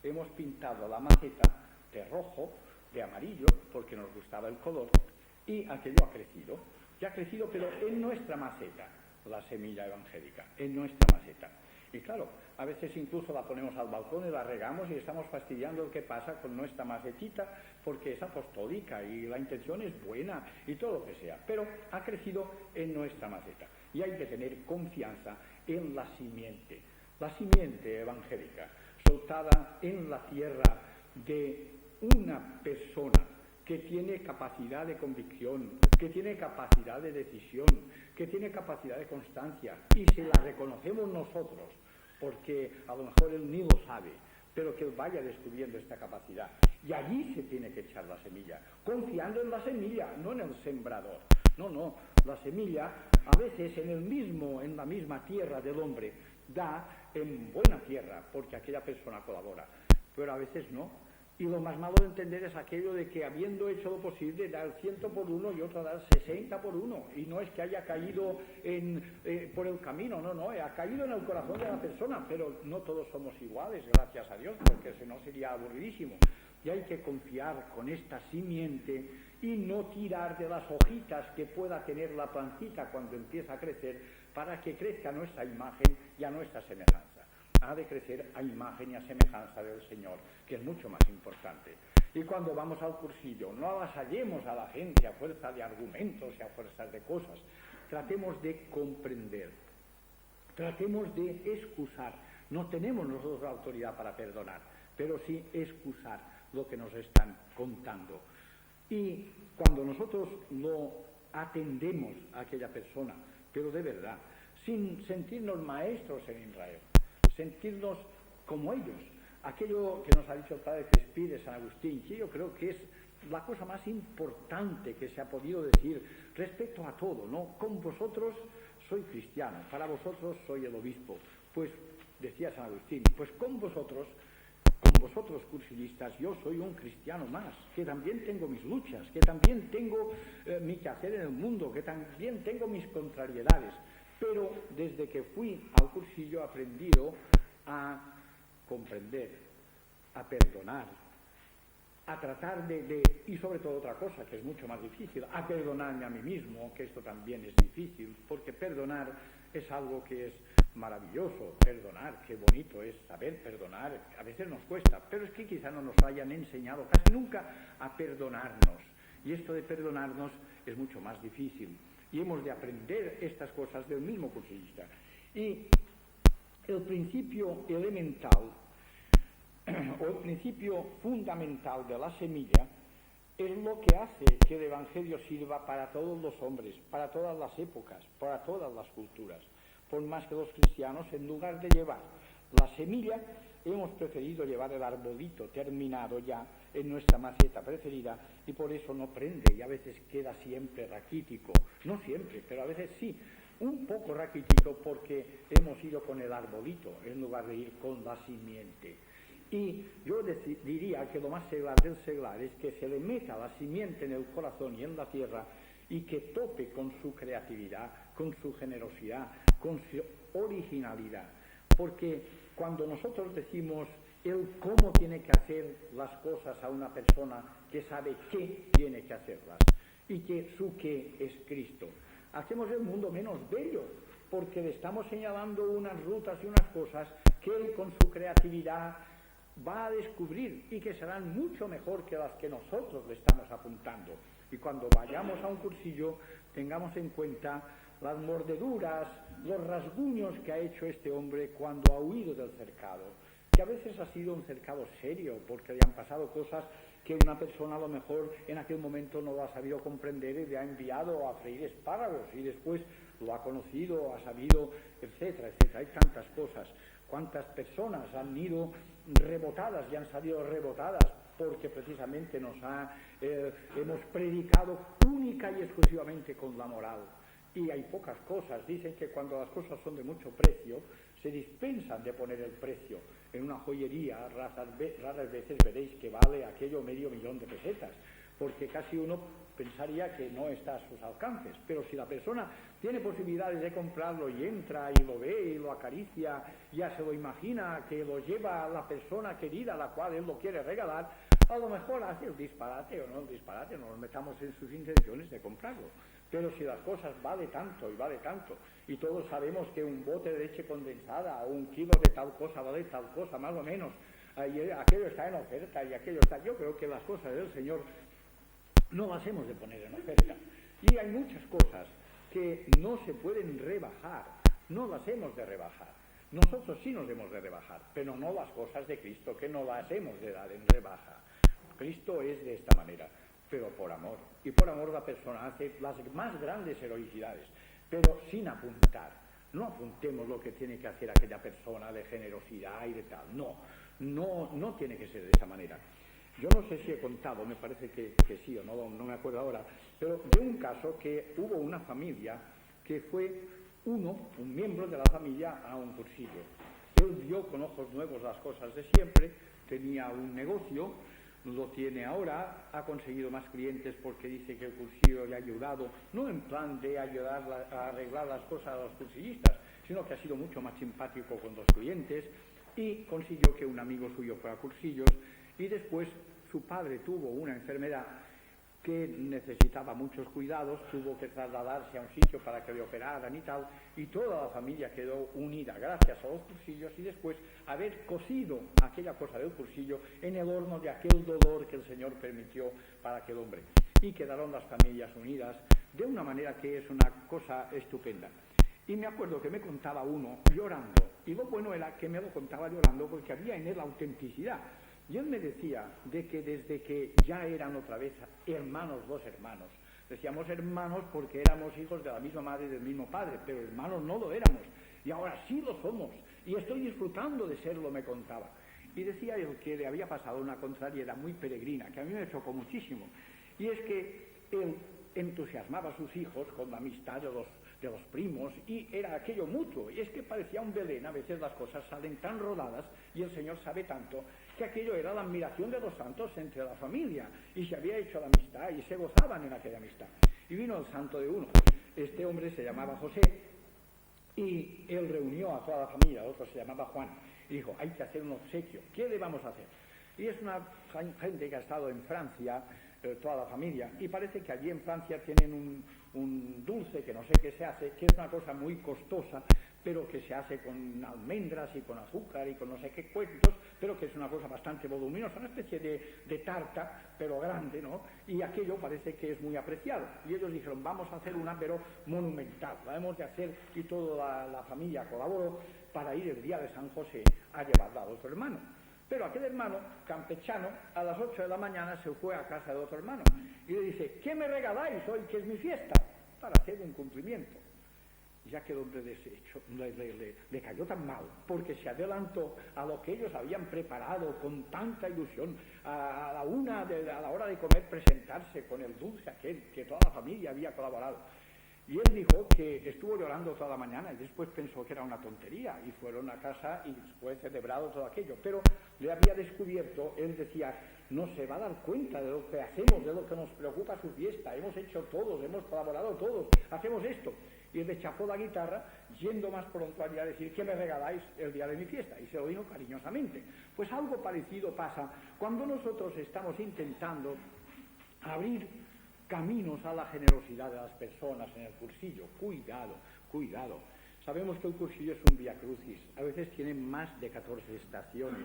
Hemos pintado la maceta de rojo, de amarillo, porque nos gustaba el color, y aquello ha crecido. Ya ha crecido, pero en nuestra maceta, la semilla evangélica, en nuestra maceta. Y claro, a veces incluso la ponemos al balcón y la regamos y estamos fastidiando lo que pasa con nuestra macetita, porque es apostólica y la intención es buena y todo lo que sea, pero ha crecido en nuestra maceta. Y hay que tener confianza en la simiente evangélica, soltada en la tierra de una persona que tiene capacidad de convicción, que tiene capacidad de decisión, que tiene capacidad de constancia, y se la reconocemos nosotros, porque a lo mejor él ni lo sabe, pero que él vaya descubriendo esta capacidad. Y allí se tiene que echar la semilla, confiando en la semilla, no en el sembrador. No, la semilla a veces en la misma tierra del hombre da en buena tierra, porque aquella persona colabora, pero a veces no. Y lo más malo de entender es aquello de que habiendo hecho lo posible da el 100 por uno y otro da el 60 por uno, y no es que haya caído por el camino, no, ha caído en el corazón de la persona, pero no todos somos iguales, gracias a Dios, porque si no sería aburridísimo. Y hay que confiar con esta simiente y no tirar de las hojitas que pueda tener la plantita cuando empieza a crecer, para que crezca a nuestra imagen y a nuestra semejanza. Ha de crecer a imagen y a semejanza del Señor, que es mucho más importante. Y cuando vamos al cursillo, no avasallemos a la gente a fuerza de argumentos y a fuerza de cosas. Tratemos de comprender, tratemos de excusar. No tenemos nosotros la autoridad para perdonar, pero sí excusar lo que nos están contando. Y cuando nosotros lo atendemos a aquella persona, pero de verdad, sin sentirnos maestros en Israel, sentirnos como ellos, aquello que nos ha dicho el padre Crespí de San Agustín, que yo creo que es la cosa más importante que se ha podido decir respecto a todo, ¿no? Con vosotros soy cristiano, para vosotros soy el obispo. Pues decía San Agustín, pues con vosotros cursillistas, yo soy un cristiano más, que también tengo mis luchas, que también tengo mi quehacer en el mundo, que también tengo mis contrariedades. Pero desde que fui al cursillo he aprendido a comprender, a perdonar, a tratar y sobre todo otra cosa que es mucho más difícil, a perdonarme a mí mismo, que esto también es difícil, porque perdonar es algo que es maravilloso, perdonar, qué bonito es saber perdonar, a veces nos cuesta, pero es que quizá no nos hayan enseñado casi nunca a perdonarnos, y esto de perdonarnos es mucho más difícil, y hemos de aprender estas cosas del mismo cursillista. Y el principio elemental, o el principio fundamental de la semilla, es lo que hace que el Evangelio sirva para todos los hombres, para todas las épocas, para todas las culturas. Por más que los cristianos, en lugar de llevar la semilla, hemos preferido llevar el arbolito terminado ya en nuestra maceta preferida, y por eso no prende, y a veces queda siempre raquítico. No siempre, pero a veces sí, un poco raquítico, porque hemos ido con el arbolito en lugar de ir con la simiente. Y yo diría que lo más seglar del seglar es que se le meta la simiente en el corazón y en la tierra, y que tope con su creatividad, con su generosidad, con su originalidad. Porque cuando nosotros decimos el cómo tiene que hacer las cosas a una persona que sabe qué tiene que hacerlas, y que su qué es Cristo, hacemos el mundo menos bello, porque le estamos señalando unas rutas y unas cosas que él con su creatividad va a descubrir, y que serán mucho mejor que las que nosotros le estamos apuntando. Y cuando vayamos a un cursillo, tengamos en cuenta las mordeduras, los rasguños que ha hecho este hombre cuando ha huido del cercado, que a veces ha sido un cercado serio, porque le han pasado cosas que una persona a lo mejor en aquel momento no lo ha sabido comprender y le ha enviado a freír espárragos, y después lo ha conocido, ha sabido, etcétera, etcétera. Hay tantas cosas. Cuántas personas han ido rebotadas y han salido rebotadas porque precisamente hemos predicado única y exclusivamente con la moral. Y hay pocas cosas. Dicen que cuando las cosas son de mucho precio, se dispensan de poner el precio. En una joyería raras veces veréis que vale aquello $500,000 de pesetas, porque casi uno pensaría que no está a sus alcances. Pero si la persona tiene posibilidades de comprarlo y entra y lo ve y lo acaricia, ya se lo imagina que lo lleva a la persona querida a la cual él lo quiere regalar, a lo mejor hace el disparate o no el disparate, no nos metamos en sus intenciones de comprarlo. Pero si las cosas vale tanto, y todos sabemos que un bote de leche condensada o 1 kilo de tal cosa vale tal cosa, más o menos, y aquello está en oferta y aquello está... Yo creo que las cosas del Señor no las hemos de poner en oferta. Y hay muchas cosas que no se pueden rebajar, no las hemos de rebajar. Nosotros sí nos hemos de rebajar, pero no las cosas de Cristo, que no las hemos de dar en rebaja. Cristo es de esta manera, pero por amor. Y por amor la persona hace las más grandes heroicidades, pero sin apuntar. No apuntemos lo que tiene que hacer aquella persona de generosidad y de tal. No tiene que ser de esa manera. Yo no sé si he contado, me parece que sí o no me acuerdo ahora, pero de un caso que hubo una familia que fue un miembro de la familia a un cursillo. Él vio con ojos nuevos las cosas de siempre, tenía un negocio, lo tiene ahora, ha conseguido más clientes porque dice que el cursillo le ha ayudado, no en plan de ayudar a arreglar las cosas a los cursillistas, sino que ha sido mucho más simpático con los clientes, y consiguió que un amigo suyo fuera a cursillos, y después su padre tuvo una enfermedad que necesitaba muchos cuidados, tuvo que trasladarse a un sitio para que le operaran y tal, y toda la familia quedó unida gracias a los cursillos, y después haber cocido aquella cosa del cursillo en el horno de aquel dolor que el Señor permitió para aquel hombre. Y quedaron las familias unidas de una manera que es una cosa estupenda. Y me acuerdo que me contaba uno llorando, y lo bueno era que me lo contaba llorando porque había en él autenticidad. Y él me decía de que desde que ya eran otra vez hermanos, dos hermanos, decíamos hermanos porque éramos hijos de la misma madre y del mismo padre, pero hermanos no lo éramos, y ahora sí lo somos, y estoy disfrutando de serlo, me contaba. Y decía él que le había pasado una contrariedad muy peregrina, que a mí me chocó muchísimo, y es que él entusiasmaba a sus hijos con la amistad de los primos, y era aquello mutuo, y es que parecía un Belén. A veces las cosas salen tan rodadas y el Señor sabe tanto, que aquello era la admiración de los santos entre la familia, y se había hecho la amistad y se gozaban en aquella amistad. Y vino el santo de uno, este hombre se llamaba José, y él reunió a toda la familia, el otro se llamaba Juan, y dijo, hay que hacer un obsequio, ¿qué le vamos a hacer? Y es una gente que ha estado en Francia, toda la familia, y parece que allí en Francia tienen un dulce que no sé qué se hace, que es una cosa muy costosa, pero que se hace con almendras y con azúcar y con no sé qué cuentos, pero que es una cosa bastante voluminosa, una especie de tarta, pero grande, ¿no? Y aquello parece que es muy apreciado. Y ellos dijeron, vamos a hacer una, pero monumental, la hemos de hacer, y toda la familia colaboró para ir el día de San José a llevarla a otro hermano. Pero aquel hermano, campechano, a las 8 de la mañana se fue a casa de otro hermano y le dice, ¿qué me regaláis hoy que es mi fiesta? Para hacer un cumplimiento. Ya que el hombre deshecho le cayó tan mal, porque se adelantó a lo que ellos habían preparado con tanta ilusión, a la hora de comer, presentarse con el dulce aquel que toda la familia había colaborado. Y él dijo que estuvo llorando toda la mañana y después pensó que era una tontería y fueron a casa y fue celebrado todo aquello. Pero le había descubierto, él decía, no se va a dar cuenta de lo que hacemos, de lo que nos preocupa su fiesta. Hemos hecho todos, hemos colaborado todos, hacemos esto. Y él le chapó la guitarra, yendo más pronto allí a decir, ¿qué me regaláis el día de mi fiesta? Y se lo dijo cariñosamente. Pues algo parecido pasa cuando nosotros estamos intentando abrir caminos a la generosidad de las personas en el cursillo. Cuidado, cuidado. Sabemos que el cursillo es un vía crucis, a veces tiene más de 14 estaciones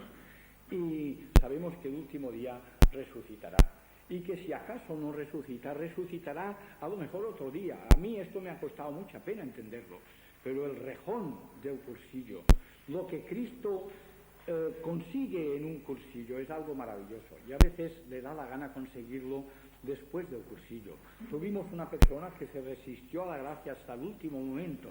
y sabemos que el último día resucitará. Y que si acaso no resucita, resucitará a lo mejor otro día. A mí esto me ha costado mucha pena entenderlo, pero el rejón del cursillo, lo que Cristo consigue en un cursillo es algo maravilloso y a veces le da la gana conseguirlo después del cursillo. Tuvimos una persona que se resistió a la gracia hasta el último momento,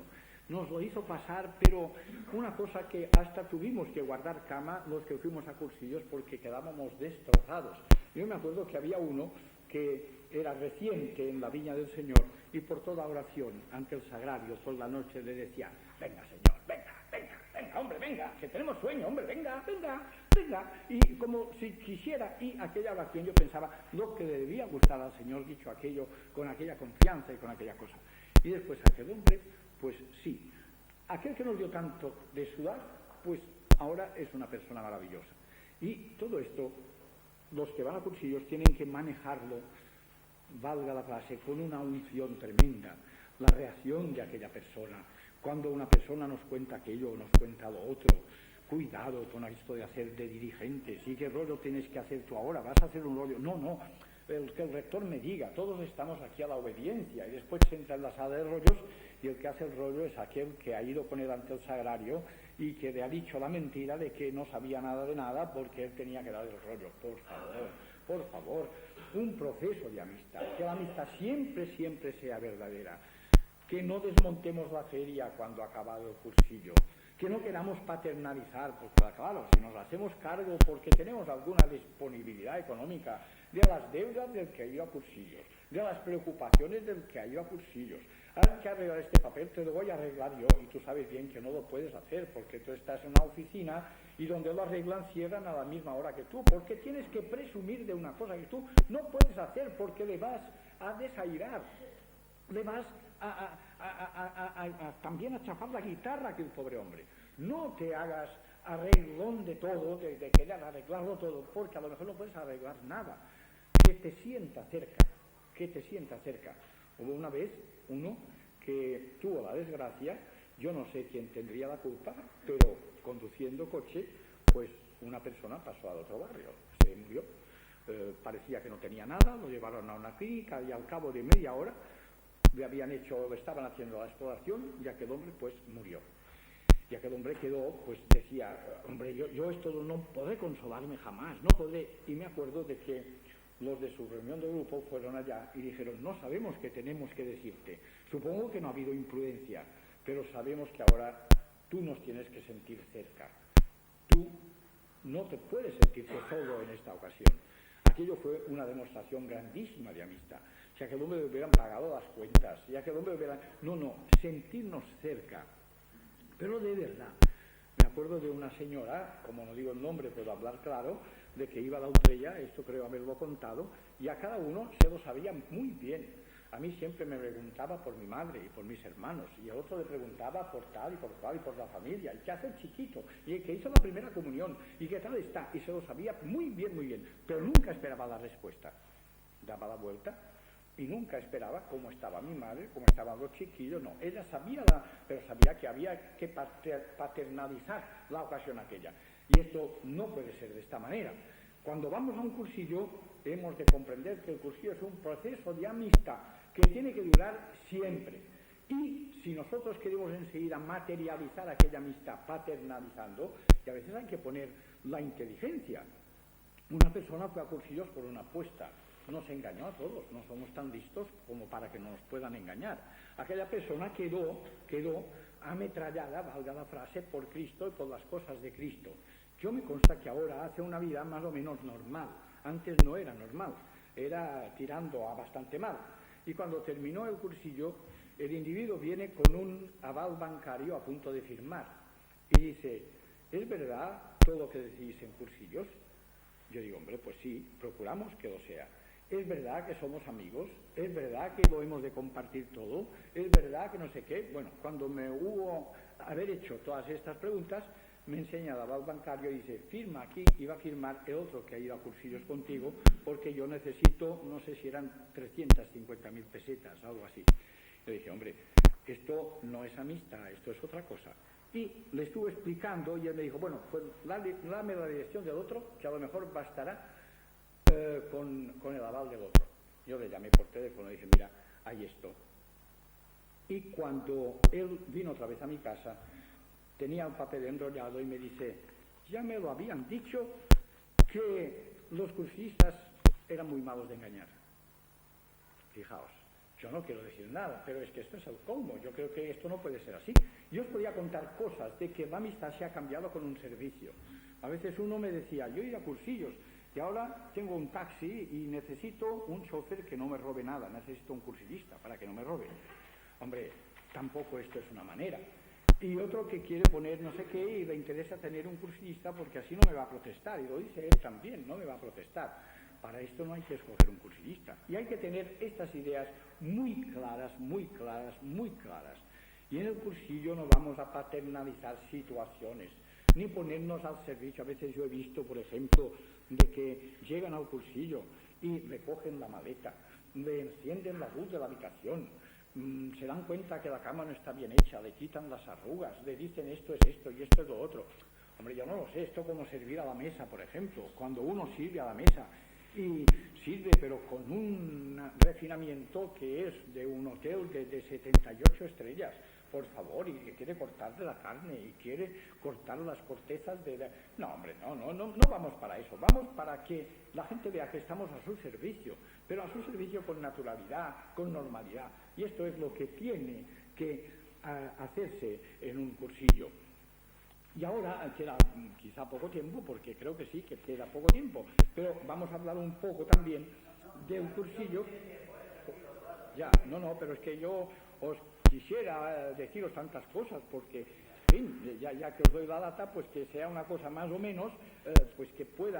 nos lo hizo pasar, pero una cosa que hasta tuvimos que guardar cama los que fuimos a cursillos porque quedábamos destrozados. Yo me acuerdo que había uno que era reciente en la viña del Señor y por toda oración ante el sagrario por la noche le decía, venga Señor, venga, hombre, venga, que tenemos sueño, hombre, venga, y como si quisiera, y aquella oración yo pensaba lo que le debía gustar al Señor, dicho aquello con aquella confianza y con aquella cosa. Y después aquel hombre, pues sí, aquel que nos dio tanto de sudar, pues ahora es una persona maravillosa. Y todo esto, los que van a cursillos tienen que manejarlo, valga la frase, con una unción tremenda, la reacción de aquella persona. Cuando una persona nos cuenta aquello o nos cuenta lo otro, cuidado con esto de hacer de dirigentes. ¿Y qué rollo tienes que hacer tú ahora? ¿Vas a hacer un rollo? No, que el rector me diga, todos estamos aquí a la obediencia. Y después se entra en la sala de rollos y el que hace el rollo es aquel que ha ido con él ante el sagrario y que le ha dicho la mentira de que no sabía nada de nada porque él tenía que dar el rollo. Por favor, un proceso de amistad, que la amistad siempre sea verdadera. Que no desmontemos la feria cuando ha acabado el cursillo, que no queramos paternalizar, porque claro, si nos hacemos cargo porque tenemos alguna disponibilidad económica de las deudas del que ha ido a cursillos, de las preocupaciones del que ha ido a cursillos, hay que arreglar este papel, te lo voy a arreglar yo, y tú sabes bien que no lo puedes hacer porque tú estás en una oficina y donde lo arreglan cierran a la misma hora que tú, porque tienes que presumir de una cosa que tú no puedes hacer porque le vas a desairar, le vas también a chafar la guitarra a aquel pobre hombre. No te hagas arreglón de todo, de querer arreglarlo todo, porque a lo mejor no puedes arreglar nada. Que te sienta cerca. Hubo una vez uno que tuvo la desgracia, yo no sé quién tendría la culpa, pero conduciendo coche, pues una persona pasó al otro barrio, se murió. Parecía que no tenía nada, lo llevaron a una clínica y al cabo de media hora estaban haciendo la exploración y aquel hombre pues murió. Y aquel hombre quedó, pues decía, hombre, yo esto no podré consolarme jamás, no podré. Y me acuerdo de que los de su reunión de grupo fueron allá y dijeron, no sabemos qué tenemos que decirte. Supongo que no ha habido imprudencia, pero sabemos que ahora tú nos tienes que sentir cerca. Tú no te puedes sentirse solo en esta ocasión. Aquello fue una demostración grandísima de amistad. Si aquel hombre le hubieran pagado las cuentas, si aquel hombre hubieran... No, sentirnos cerca. Pero de verdad, me acuerdo de una señora, como no digo el nombre, pero hablar claro, de que iba a la Utrella, esto creo haberlo contado, y a cada uno se lo sabía muy bien. A mí siempre me preguntaba por mi madre y por mis hermanos, y el otro le preguntaba por tal y por cual y por la familia, y qué hace el chiquito, y el que hizo la primera comunión, y qué tal está, y se lo sabía muy bien, pero nunca esperaba la respuesta. Daba la vuelta y nunca esperaba cómo estaba mi madre, cómo estaban los chiquillos, no. Ella sabía, pero sabía que había que paternalizar la ocasión aquella. Y esto no puede ser de esta manera. Cuando vamos a un cursillo, hemos de comprender que el cursillo es un proceso de amistad que tiene que durar siempre. Y si nosotros queremos enseguida materializar aquella amistad paternalizando, y a veces hay que poner la inteligencia. Una persona fue a cursillos por una apuesta. Nos engañó a todos, no somos tan listos como para que nos puedan engañar. Aquella persona quedó ametrallada, valga la frase, por Cristo y por las cosas de Cristo. Yo me consta que ahora hace una vida más o menos normal. Antes no era normal, era tirando a bastante mal. Y cuando terminó el cursillo, el individuo viene con un aval bancario a punto de firmar. Y dice, ¿es verdad todo lo que decís en cursillos? Yo digo, hombre, pues sí, procuramos que lo sea. Es verdad que somos amigos, es verdad que lo hemos de compartir todo, es verdad que no sé qué. Bueno, cuando me hubo haber hecho todas estas preguntas, me enseña el aval bancario y dice, firma aquí, y va a firmar el otro que ha ido a cursillos contigo, porque yo necesito, no sé si eran 350.000 pesetas, algo así. Yo dije, hombre, esto no es amistad, esto es otra cosa. Y le estuve explicando y él me dijo, bueno, pues dame la dirección del otro, que a lo mejor bastará con el aval del otro. Yo le llamé por teléfono y dije, mira, hay esto. Y cuando él vino otra vez a mi casa, tenía un papel enrollado y me dice, ya me lo habían dicho que los cursistas eran muy malos de engañar. Fijaos, yo no quiero decir nada, pero es que esto es el colmo. Yo creo que esto no puede ser así. Yo os podía contar cosas de que la amistad se ha cambiado con un servicio. A veces uno me decía, yo iba a cursillos, y ahora tengo un taxi y necesito un chofer que no me robe nada, necesito un cursillista para que no me robe. Hombre, tampoco esto es una manera. Y otro que quiere poner no sé qué y le interesa tener un cursillista porque así no me va a protestar. Y lo dice él también, no me va a protestar. Para esto no hay que escoger un cursillista. Y hay que tener estas ideas muy claras, muy claras, muy claras. Y en el cursillo no vamos a paternalizar situaciones, ni ponernos al servicio. A veces yo he visto, por ejemplo, de que llegan al cursillo y recogen la maleta, le encienden la luz de la habitación, se dan cuenta que la cama no está bien hecha, le quitan las arrugas, le dicen esto es esto y esto es lo otro. Hombre, yo no lo sé, esto como servir a la mesa, por ejemplo, cuando uno sirve a la mesa y sirve pero con un refinamiento que es de un hotel de 78 estrellas, por favor, y que quiere cortar de la carne y quiere cortar las cortezas de... No, hombre, no vamos para eso, vamos para que la gente vea que estamos a su servicio, pero a su servicio con naturalidad, con normalidad. Y esto es lo que tiene que hacerse en un cursillo. Y ahora queda quizá poco tiempo, porque creo que sí, que queda poco tiempo, pero vamos a hablar un poco también de un cursillo. Ya, pero es que yo os quisiera deciros tantas cosas, porque, en fin, ya que os doy la data, pues que sea una cosa más o menos, pues que pueda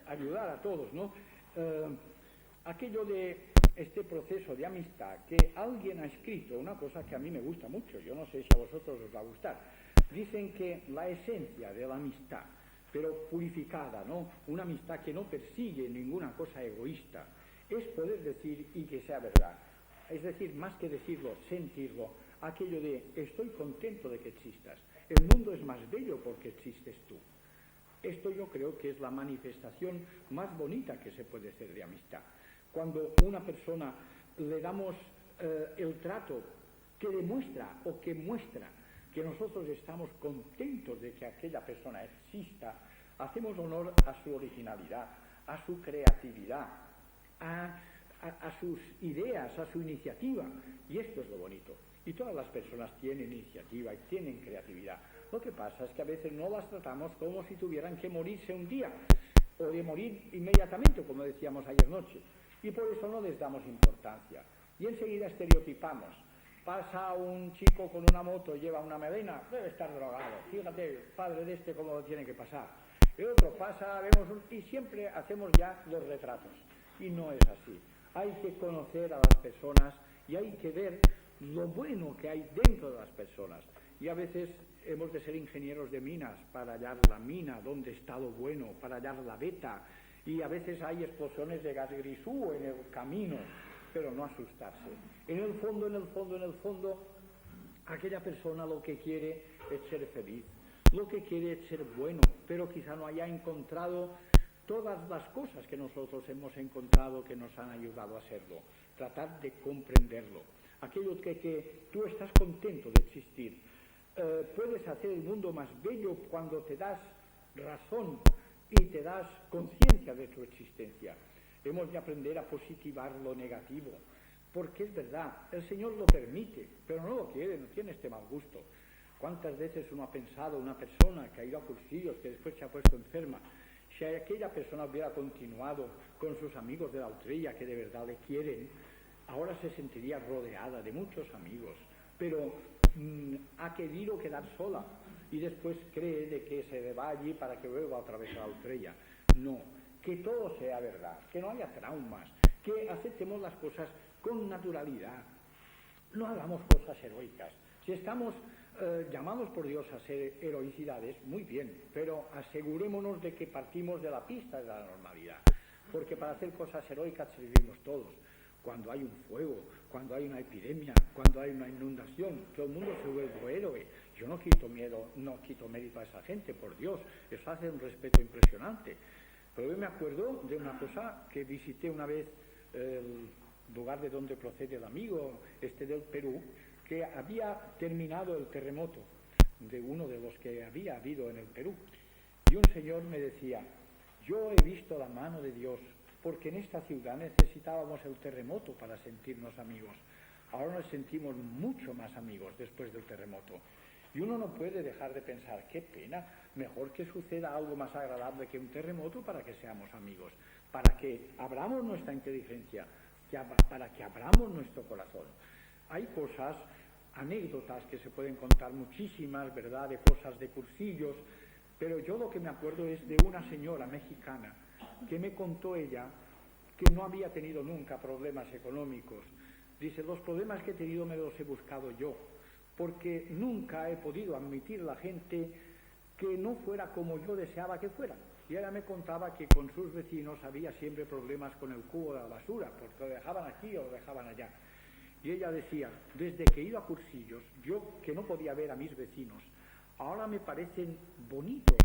ayudar a todos, ¿no? Aquello de este proceso de amistad que alguien ha escrito, una cosa que a mí me gusta mucho, yo no sé si a vosotros os va a gustar. Dicen que la esencia de la amistad, pero purificada, ¿no? Una amistad que no persigue ninguna cosa egoísta, es poder decir y que sea verdad. Es decir, más que decirlo, sentirlo, aquello de estoy contento de que existas. El mundo es más bello porque existes tú. Esto yo creo que es la manifestación más bonita que se puede hacer de amistad. Cuando a una persona le damos el trato que demuestra o que muestra que nosotros estamos contentos de que aquella persona exista, hacemos honor a su originalidad, a su creatividad, a sus ideas, a su iniciativa. Y esto es lo bonito. Y todas las personas tienen iniciativa y tienen creatividad. Lo que pasa es que a veces no las tratamos como si tuvieran que morirse un día, o de morir inmediatamente, como decíamos ayer noche. Y por eso no les damos importancia. Y enseguida estereotipamos. Pasa un chico con una moto, lleva una melena, debe estar drogado. Fíjate, el padre de este cómo lo tiene que pasar. El otro pasa, y siempre hacemos ya los retratos. Y no es así. hay que conocer a las personas y hay que ver lo bueno que hay dentro de las personas. Y a veces hemos de ser ingenieros de minas para hallar la mina, donde está lo bueno, para hallar la beta. Y a veces hay explosiones de gas grisú en el camino, pero no asustarse. En el fondo, aquella persona lo que quiere es ser feliz, lo que quiere es ser bueno, pero quizá no haya encontrado todas las cosas que nosotros hemos encontrado que nos han ayudado a serlo. Tratar de comprenderlo. Aquello que tú estás contento de existir. Puedes hacer el mundo más bello cuando te das razón y te das conciencia de tu existencia. Hemos de aprender a positivar lo negativo, porque es verdad, el Señor lo permite, pero no lo quiere, no tiene este mal gusto. ¿Cuántas veces uno ha pensado, una persona que ha ido a cursillos, que después se ha puesto enferma, si aquella persona hubiera continuado con sus amigos de la Utrella, que de verdad le quieren, ahora se sentiría rodeada de muchos amigos, pero ha querido quedar sola y después cree de que se va allí para que vuelva otra vez a la Utrella. No, que todo sea verdad, que no haya traumas, que aceptemos las cosas con naturalidad, no hagamos cosas heroicas. Si estamos llamados por Dios a ser heroicidades, muy bien, pero asegurémonos de que partimos de la pista de la normalidad, porque para hacer cosas heroicas servimos todos. Cuando hay un fuego, cuando hay una epidemia, cuando hay una inundación, todo el mundo se vuelve héroe. Yo no quito mérito a esa gente, por Dios, eso hace un respeto impresionante. Pero yo me acuerdo de una cosa que visité una vez el lugar de donde procede el amigo del Perú, que había terminado el terremoto de uno de los que había habido en el Perú. Y un señor me decía, yo he visto la mano de Dios, porque en esta ciudad necesitábamos el terremoto para sentirnos amigos. Ahora nos sentimos mucho más amigos después del terremoto. Y uno no puede dejar de pensar, qué pena, mejor que suceda algo más agradable que un terremoto para que seamos amigos, para que abramos nuestra inteligencia, para que abramos nuestro corazón. Hay cosas, anécdotas que se pueden contar muchísimas, ¿verdad?, de cosas de cursillos, pero yo lo que me acuerdo es de una señora mexicana que me contó ella que no había tenido nunca problemas económicos. Dice, los problemas que he tenido me los he buscado yo, porque nunca he podido admitir a la gente que no fuera como yo deseaba que fuera. Y ella me contaba que con sus vecinos había siempre problemas con el cubo de la basura, porque lo dejaban aquí o lo dejaban allá. Y ella decía, desde que he ido a cursillos, yo que no podía ver a mis vecinos, ahora me parecen bonitos,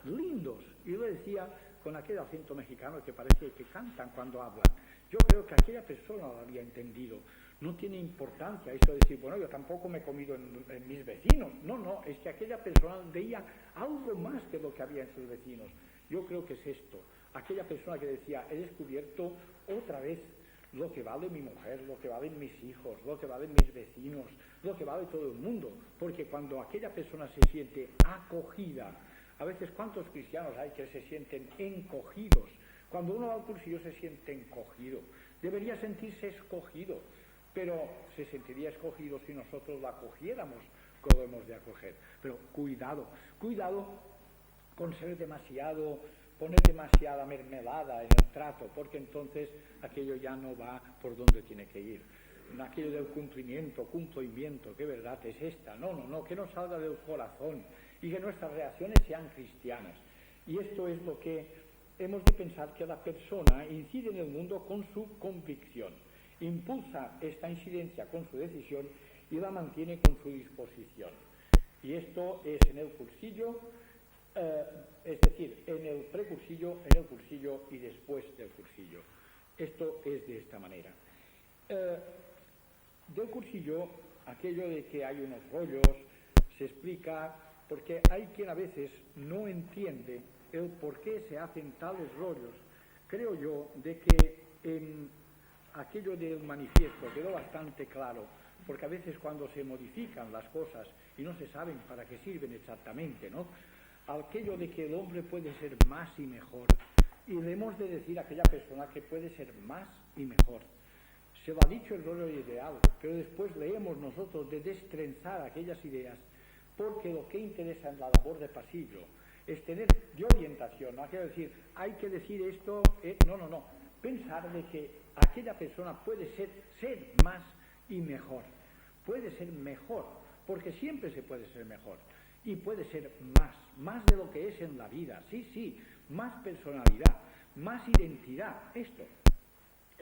lindos. Y yo le decía con aquel acento mexicano que parece que cantan cuando hablan. Yo creo que aquella persona lo había entendido. No tiene importancia esto de decir, bueno, yo tampoco me he comido en mis vecinos. No, es que aquella persona veía algo más que lo que había en sus vecinos. Yo creo que es esto. Aquella persona que decía, he descubierto otra vez lo que vale mi mujer, lo que valen mis hijos, lo que valen mis vecinos, lo que vale todo el mundo. Porque cuando aquella persona se siente acogida, a veces cuántos cristianos hay que se sienten encogidos. Cuando uno va al cursillo se siente encogido. Debería sentirse escogido, pero se sentiría escogido si nosotros lo acogiéramos como hemos de acoger. Pero cuidado con ser poner demasiada mermelada en el trato, porque entonces aquello ya no va por donde tiene que ir. Aquello del cumplimiento, ¿qué verdad es esta? No, que nos salga del corazón y que nuestras reacciones sean cristianas. Y esto es lo que hemos de pensar, que la persona incide en el mundo con su convicción, impulsa esta incidencia con su decisión y la mantiene con su disposición. Y esto es en el cursillo, es decir, en el precursillo, en el cursillo y después del cursillo. Esto es de esta manera. Del cursillo, aquello de que hay unos rollos, se explica porque hay quien a veces no entiende el por qué se hacen tales rollos. Creo yo de que en aquello del manifiesto quedó bastante claro, porque a veces cuando se modifican las cosas y no se saben para qué sirven exactamente, ¿no?, aquello de que el hombre puede ser más y mejor, y le hemos de decir a aquella persona que puede ser más y mejor. Se lo ha dicho el rollo ideal, pero después leemos nosotros de destrenzar aquellas ideas, porque lo que interesa en la labor de pasillo es tener de orientación, no quiero decir, hay que decir esto, no, pensar de que aquella persona puede ser más y mejor. Puede ser mejor, porque siempre se puede ser mejor. Y puede ser más de lo que es en la vida. Sí, más personalidad, más identidad. Esto.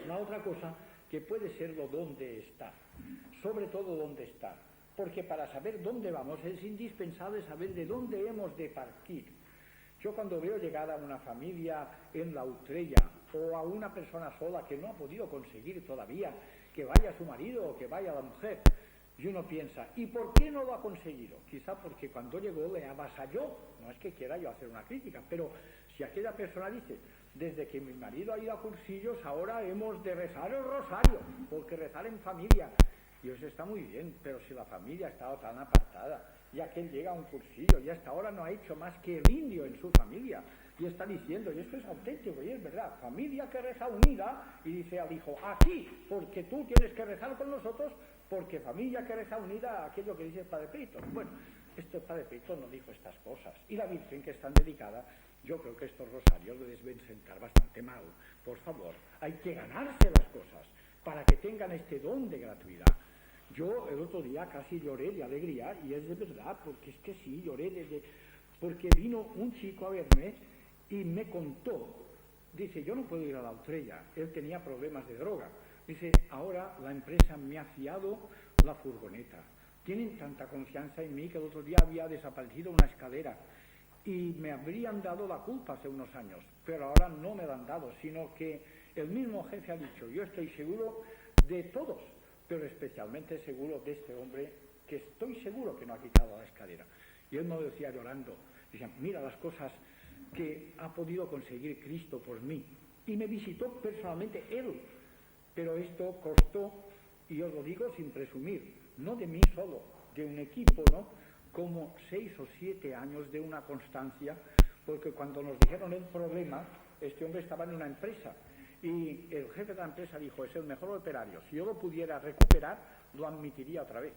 La otra cosa que puede ser lo dónde estar. Sobre todo dónde estar. Porque para saber dónde vamos es indispensable saber de dónde hemos de partir. Yo cuando veo llegar a una familia en la Utrella o a una persona sola que no ha podido conseguir todavía que vaya su marido o que vaya la mujer, y uno piensa, ¿y por qué no lo ha conseguido? Quizá porque cuando llegó le avasalló. No es que quiera yo hacer una crítica, pero si aquella persona dice, desde que mi marido ha ido a cursillos, ahora hemos de rezar el rosario, porque rezar en familia, y eso está muy bien, pero si la familia ha estado tan apartada, ya que él llega a un cursillo y hasta ahora no ha hecho más que el indio en su familia, y está diciendo, y esto es auténtico y es verdad, familia que reza unida, y dice al hijo, aquí, porque tú tienes que rezar con nosotros, porque familia que reza unida, aquello que dice el Padre Pío. Bueno, el Padre Pío no dijo estas cosas, y la Virgen que es tan dedicada, yo creo que estos rosarios les deben sentar bastante mal. Por favor, hay que ganarse las cosas para que tengan este don de gratuidad. Yo el otro día casi lloré de alegría, y es de verdad, porque es que sí, lloré porque vino un chico a verme y me contó, dice, yo no puedo ir a la Utrella, él tenía problemas de droga, dice, ahora la empresa me ha fiado la furgoneta, tienen tanta confianza en mí que el otro día había desaparecido una escalera y me habrían dado la culpa hace unos años, pero ahora no me la han dado, sino que el mismo jefe ha dicho, yo estoy seguro de todos, pero especialmente seguro de este hombre, que estoy seguro que no ha quitado la escalera. Y él me decía llorando, decía, mira las cosas que ha podido conseguir Cristo por mí. Y me visitó personalmente él. Pero esto costó, y os lo digo sin presumir, no de mí solo, de un equipo, ¿no? Como 6 o 7 años de una constancia, porque cuando nos dijeron el problema, este hombre estaba en una empresa, y el jefe de la empresa dijo, es el mejor operario, si yo lo pudiera recuperar, lo admitiría otra vez.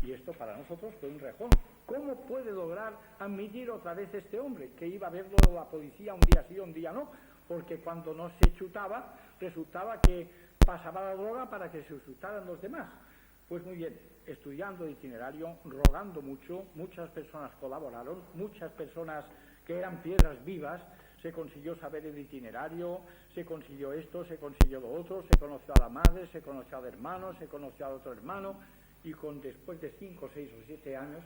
Y esto para nosotros fue un rejón. ¿Cómo puede lograr admitir otra vez este hombre? Que iba a verlo la policía un día sí, un día no, porque cuando no se chutaba, resultaba que pasaba la droga para que se chutaran los demás. Pues muy bien, estudiando el itinerario, rogando mucho, muchas personas colaboraron, muchas personas que eran piedras vivas, se consiguió saber el itinerario, se consiguió esto, se consiguió lo otro, se conoció a la madre, se conoció al hermano, se conoció al otro hermano, y después de 5, 6 o 7 años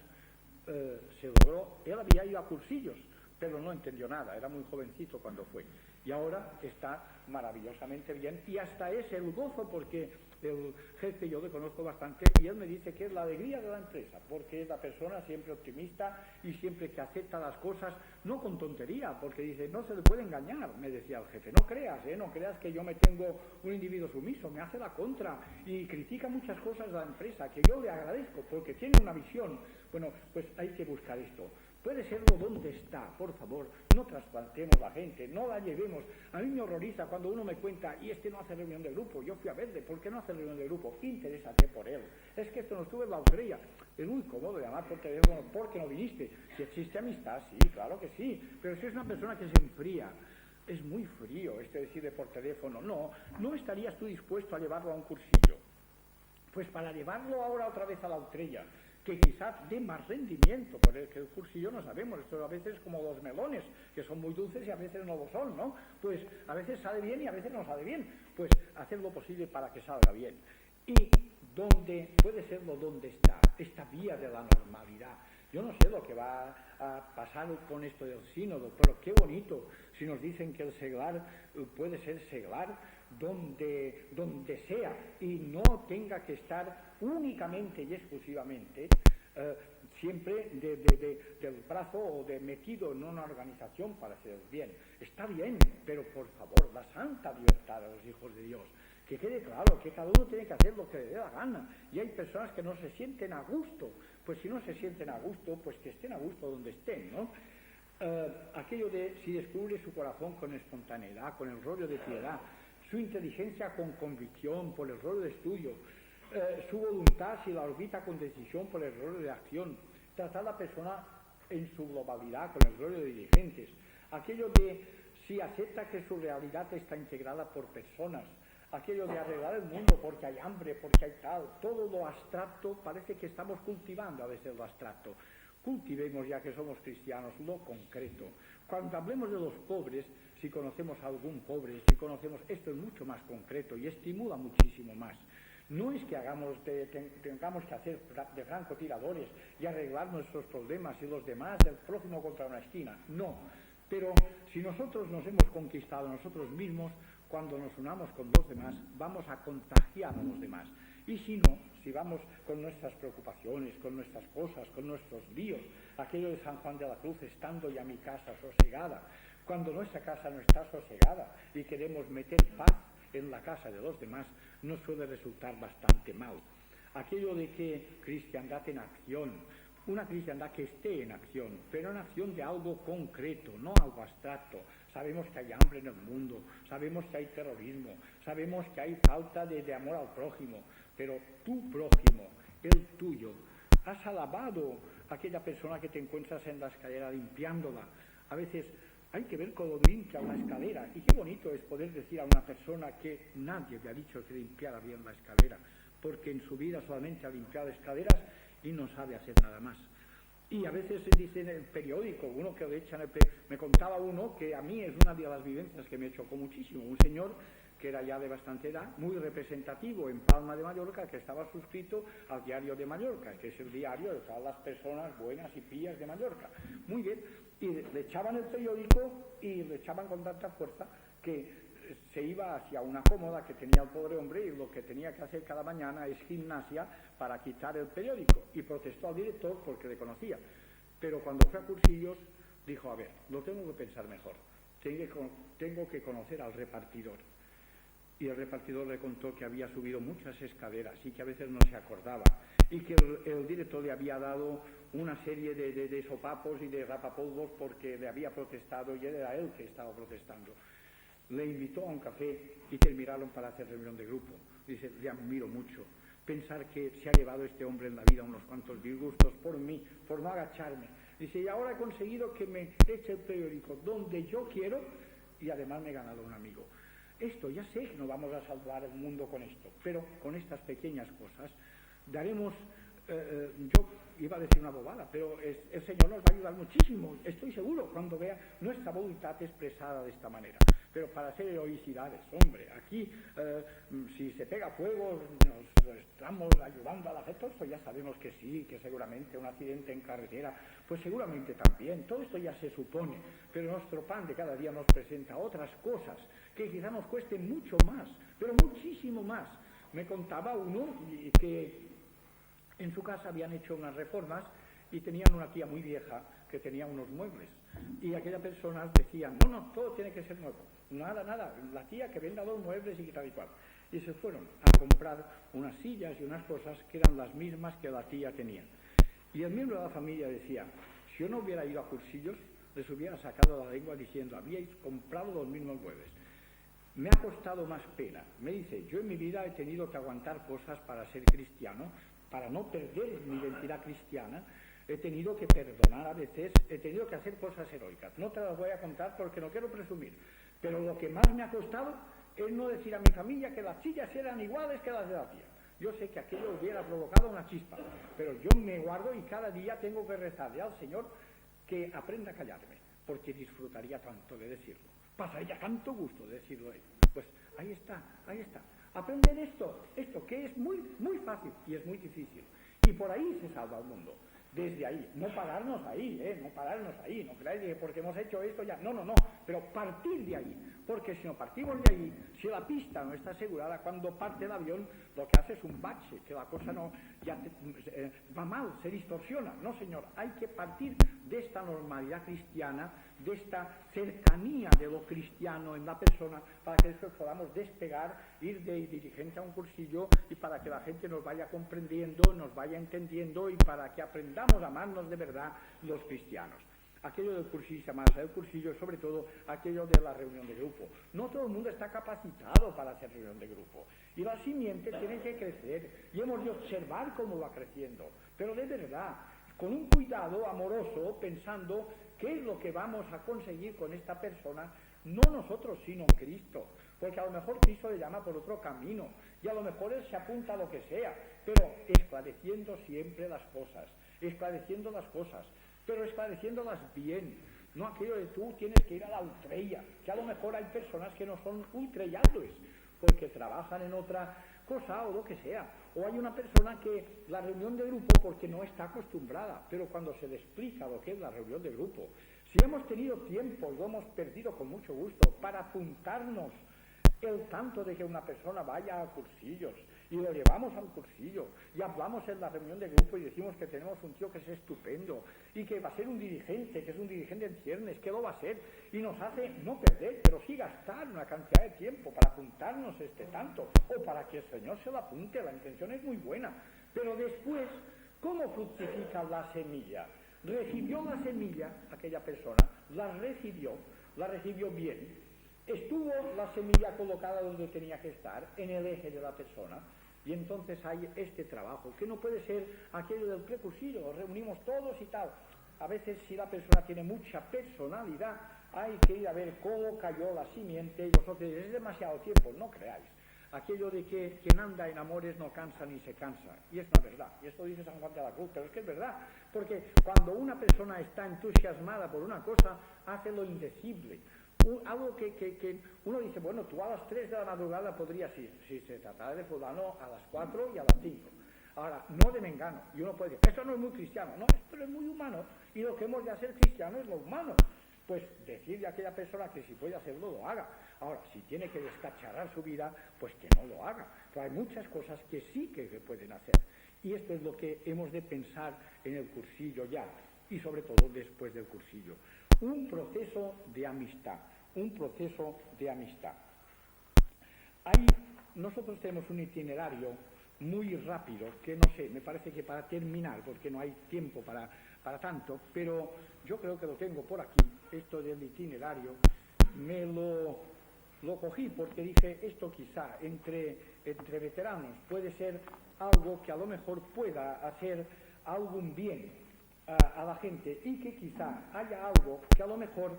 se logró. Él había ido a cursillos, pero no entendió nada, era muy jovencito cuando fue, y ahora está maravillosamente bien, y hasta es el gozo, porque el jefe yo le conozco bastante, y él me dice que es la alegría de la empresa, porque es la persona siempre optimista y siempre que acepta las cosas, no con tontería, porque dice, no se le puede engañar, me decía el jefe, no creas que yo me tengo un individuo sumiso, me hace la contra y critica muchas cosas de la empresa, que yo le agradezco, porque tiene una visión. Bueno, pues hay que buscar esto. Puede serlo donde está, por favor, no trasplantemos la gente, no la llevemos. A mí me horroriza cuando uno me cuenta, y este no hace reunión de grupo, yo fui a verle, ¿por qué no hace reunión de grupo? Interésate por él. Es que esto no estuve en la Utrella. Es muy cómodo llamar por teléfono, ¿por qué no viniste? Si existe amistad, sí, claro que sí, pero si es una persona que se enfría, es muy frío decirle por teléfono, no estarías tú dispuesto a llevarlo a un cursillo. Pues para llevarlo ahora otra vez a la Utrella, que quizás dé más rendimiento, porque el cursillo no sabemos, esto a veces es como los melones, que son muy dulces y a veces no lo son, ¿no? Pues a veces sale bien y a veces no sale bien, pues hacer lo posible para que salga bien. Y donde puede serlo donde está, esta vía de la normalidad. Yo no sé lo que va a pasar con esto del sínodo, pero qué bonito si nos dicen que el seglar puede ser seglar donde sea y no tenga que estar únicamente y exclusivamente siempre del brazo o metido en una organización para hacer el bien. Está bien, pero por favor, la santa libertad a los hijos de Dios. Que quede claro que cada uno tiene que hacer lo que le dé la gana, y hay personas que no se sienten a gusto. Pues si no se sienten a gusto, pues que estén a gusto donde estén, ¿no? Aquello de si descubre su corazón con espontaneidad, con el rollo de piedad, su inteligencia con convicción por el rollo de estudio, su voluntad si la orbita con decisión por el rollo de acción, tratar a la persona en su globalidad con el rollo de dirigentes, aquello de si acepta que su realidad está integrada por personas, aquello de arreglar el mundo porque hay hambre, porque hay tal, todo lo abstracto, parece que estamos cultivando a veces lo abstracto. Cultivemos, ya que somos cristianos, lo concreto. Cuando hablemos de los pobres, si conocemos a algún pobre, si conocemos, esto es mucho más concreto y estimula muchísimo más. No es que tengamos que hacer de francotiradores y arreglar nuestros problemas y los demás, el prójimo contra una esquina, no. Pero si nosotros nos hemos conquistado nosotros mismos, cuando nos unamos con los demás, vamos a contagiar a los demás. Y si no, si vamos con nuestras preocupaciones, con nuestras cosas, con nuestros líos, aquello de San Juan de la Cruz, estando ya mi casa sosegada, cuando nuestra casa no está sosegada y queremos meter paz en la casa de los demás, nos suele resultar bastante mal. Aquello de que cristiandad en acción, una cristiandad que esté en acción, pero en acción de algo concreto, no algo abstracto. Sabemos que hay hambre en el mundo, sabemos que hay terrorismo, sabemos que hay falta de amor al prójimo, pero tu prójimo, el tuyo, has alabado a aquella persona que te encuentras en la escalera limpiándola. A veces hay que ver cómo limpia una escalera, y qué bonito es poder decir a una persona que nadie le ha dicho que limpiara bien la escalera, porque en su vida solamente ha limpiado escaleras y no sabe hacer nada más. Y a veces se dice en el periódico, uno que le echan me contaba uno que a mí es una de las vivencias que me chocó muchísimo, un señor que era ya de bastante edad, muy representativo en Palma de Mallorca, que estaba suscrito al Diario de Mallorca, que es el diario de todas las personas buenas y pías de Mallorca. Muy bien, y le echaban el periódico y le echaban con tanta fuerza que se iba hacia una cómoda que tenía el pobre hombre y lo que tenía que hacer cada mañana es gimnasia para quitar el periódico, y protestó al director porque le conocía. Pero cuando fue a cursillos dijo, a ver, lo tengo que pensar mejor, tengo que conocer al repartidor. Y el repartidor le contó que había subido muchas escaleras y que a veces no se acordaba, y que el director le había dado una serie de sopapos y de rapapolvos porque le había protestado y era él que estaba protestando. Le invitó a un café y terminaron para hacer reunión de grupo. Dice, le admiro mucho. Pensar que se ha llevado este hombre en la vida unos cuantos disgustos por mí, por no agacharme. Dice, y ahora he conseguido que me eche el periódico donde yo quiero y además me he ganado un amigo. Esto, ya sé que no vamos a salvar el mundo con esto, pero con estas pequeñas cosas daremos, yo iba a decir una bobada, pero el Señor nos va a ayudar muchísimo, estoy seguro, cuando vea nuestra voluntad expresada de esta manera. Pero para hacer heroicidades, hombre, aquí si se pega fuego nos estamos ayudando a la gente, todo esto ya sabemos que sí, que seguramente un accidente en carretera, pues seguramente también, todo esto ya se supone, pero nuestro pan de cada día nos presenta otras cosas que quizá nos cuesten mucho más, pero muchísimo más. Me contaba uno que en su casa habían hecho unas reformas y tenían una tía muy vieja que tenía unos muebles, y aquellas personas decían, no, todo tiene que ser nuevo, nada, la tía que venda los muebles y tal y cual. Y se fueron a comprar unas sillas y unas cosas que eran las mismas que la tía tenía. Y el miembro de la familia decía, si yo no hubiera ido a cursillos, les hubiera sacado la lengua diciendo, habíais comprado los mismos muebles. Me ha costado más pena. Me dice, yo en mi vida he tenido que aguantar cosas para ser cristiano, para no perder mi identidad cristiana. He tenido que perdonar a veces, he tenido que hacer cosas heroicas. No te las voy a contar porque no quiero presumir. Pero lo que más me ha costado es no decir a mi familia que las sillas eran iguales que las de la tía. Yo sé que aquello hubiera provocado una chispa, pero yo me guardo y cada día tengo que rezarle al Señor que aprenda a callarme, porque disfrutaría tanto de decirlo. Pasaría tanto gusto de decirlo. Pues ahí está. Aprender esto que es muy, muy fácil y es muy difícil. Y por ahí se salva el mundo. Desde ahí, no pararnos ahí, no creáis que porque hemos hecho esto ya, no, pero partir de ahí, porque si no partimos de ahí, si la pista no está asegurada, cuando parte el avión, lo que hace es un bache, que la cosa no, va mal, se distorsiona. No, señor, hay que partir de esta normalidad cristiana, de esta cercanía de lo cristiano en la persona, para que después podamos despegar, ir de dirigente a un cursillo, y para que la gente nos vaya comprendiendo, nos vaya entendiendo, y para que aprendamos a amarnos de verdad los cristianos. Aquello del cursillo, amarse el cursillo, sobre todo aquello de la reunión de grupo. No todo el mundo está capacitado para hacer reunión de grupo, y la simiente tiene que crecer, y hemos de observar cómo va creciendo, pero de verdad, con un cuidado amoroso, pensando qué es lo que vamos a conseguir con esta persona, no nosotros, sino Cristo. porque a lo mejor Cristo le llama por otro camino, y a lo mejor él se apunta a lo que sea, pero esclareciendo siempre las cosas, pero esclareciéndolas bien, no aquello de tú tienes que ir a la ultrella, que a lo mejor hay personas que no son ultrellables, porque trabajan en otra cosa o lo que sea, o hay una persona que la reunión de grupo porque no está acostumbrada, pero cuando se le explica lo que es la reunión de grupo, si hemos tenido tiempo y lo hemos perdido con mucho gusto para apuntarnos el tanto de que una persona vaya a cursillos y lo llevamos a un cursillo y hablamos en la reunión de grupo y decimos que tenemos un tío que es estupendo y que va a ser un dirigente, que es un dirigente en ciernes, que lo va a ser, y nos hace no perder, pero sí gastar una cantidad de tiempo para apuntarnos tanto, o para que el Señor se lo apunte. La intención es muy buena, pero después, ¿cómo fructifica la semilla? Recibió la semilla aquella persona, la recibió bien, estuvo la semilla colocada donde tenía que estar, en el eje de la persona, y entonces hay este trabajo, que no puede ser aquello del precursillo, nos reunimos todos y tal. A veces, si la persona tiene mucha personalidad, hay que ir a ver cómo cayó la simiente, y vosotros diréis, es demasiado tiempo, no creáis. Aquello de que quien anda en amores no cansa ni se cansa, y es una verdad, y esto dice San Juan de la Cruz, pero es que es verdad, porque cuando una persona está entusiasmada por una cosa, hace lo indecible. Algo que uno dice, bueno, tú a las 3 de la madrugada podrías ir, si se tratara de fulano a las 4 y a las 5. Ahora, no de mengano, y uno puede decir, eso no es muy cristiano, no, esto es muy humano, y lo que hemos de hacer cristiano es lo humano. Pues decirle a aquella persona que si puede hacerlo, lo haga. Ahora, si tiene que descacharrar su vida, pues que no lo haga. Pero hay muchas cosas que sí que se pueden hacer. Y esto es lo que hemos de pensar en el cursillo ya, y sobre todo después del cursillo. Un proceso de amistad. Nosotros tenemos un itinerario muy rápido, que no sé, me parece que para terminar, porque no hay tiempo para tanto, pero yo creo que lo tengo por aquí, esto del itinerario, me lo cogí porque dije, esto quizá entre veteranos puede ser algo que a lo mejor pueda hacer algún bien a la gente, y que quizá haya algo que a lo mejor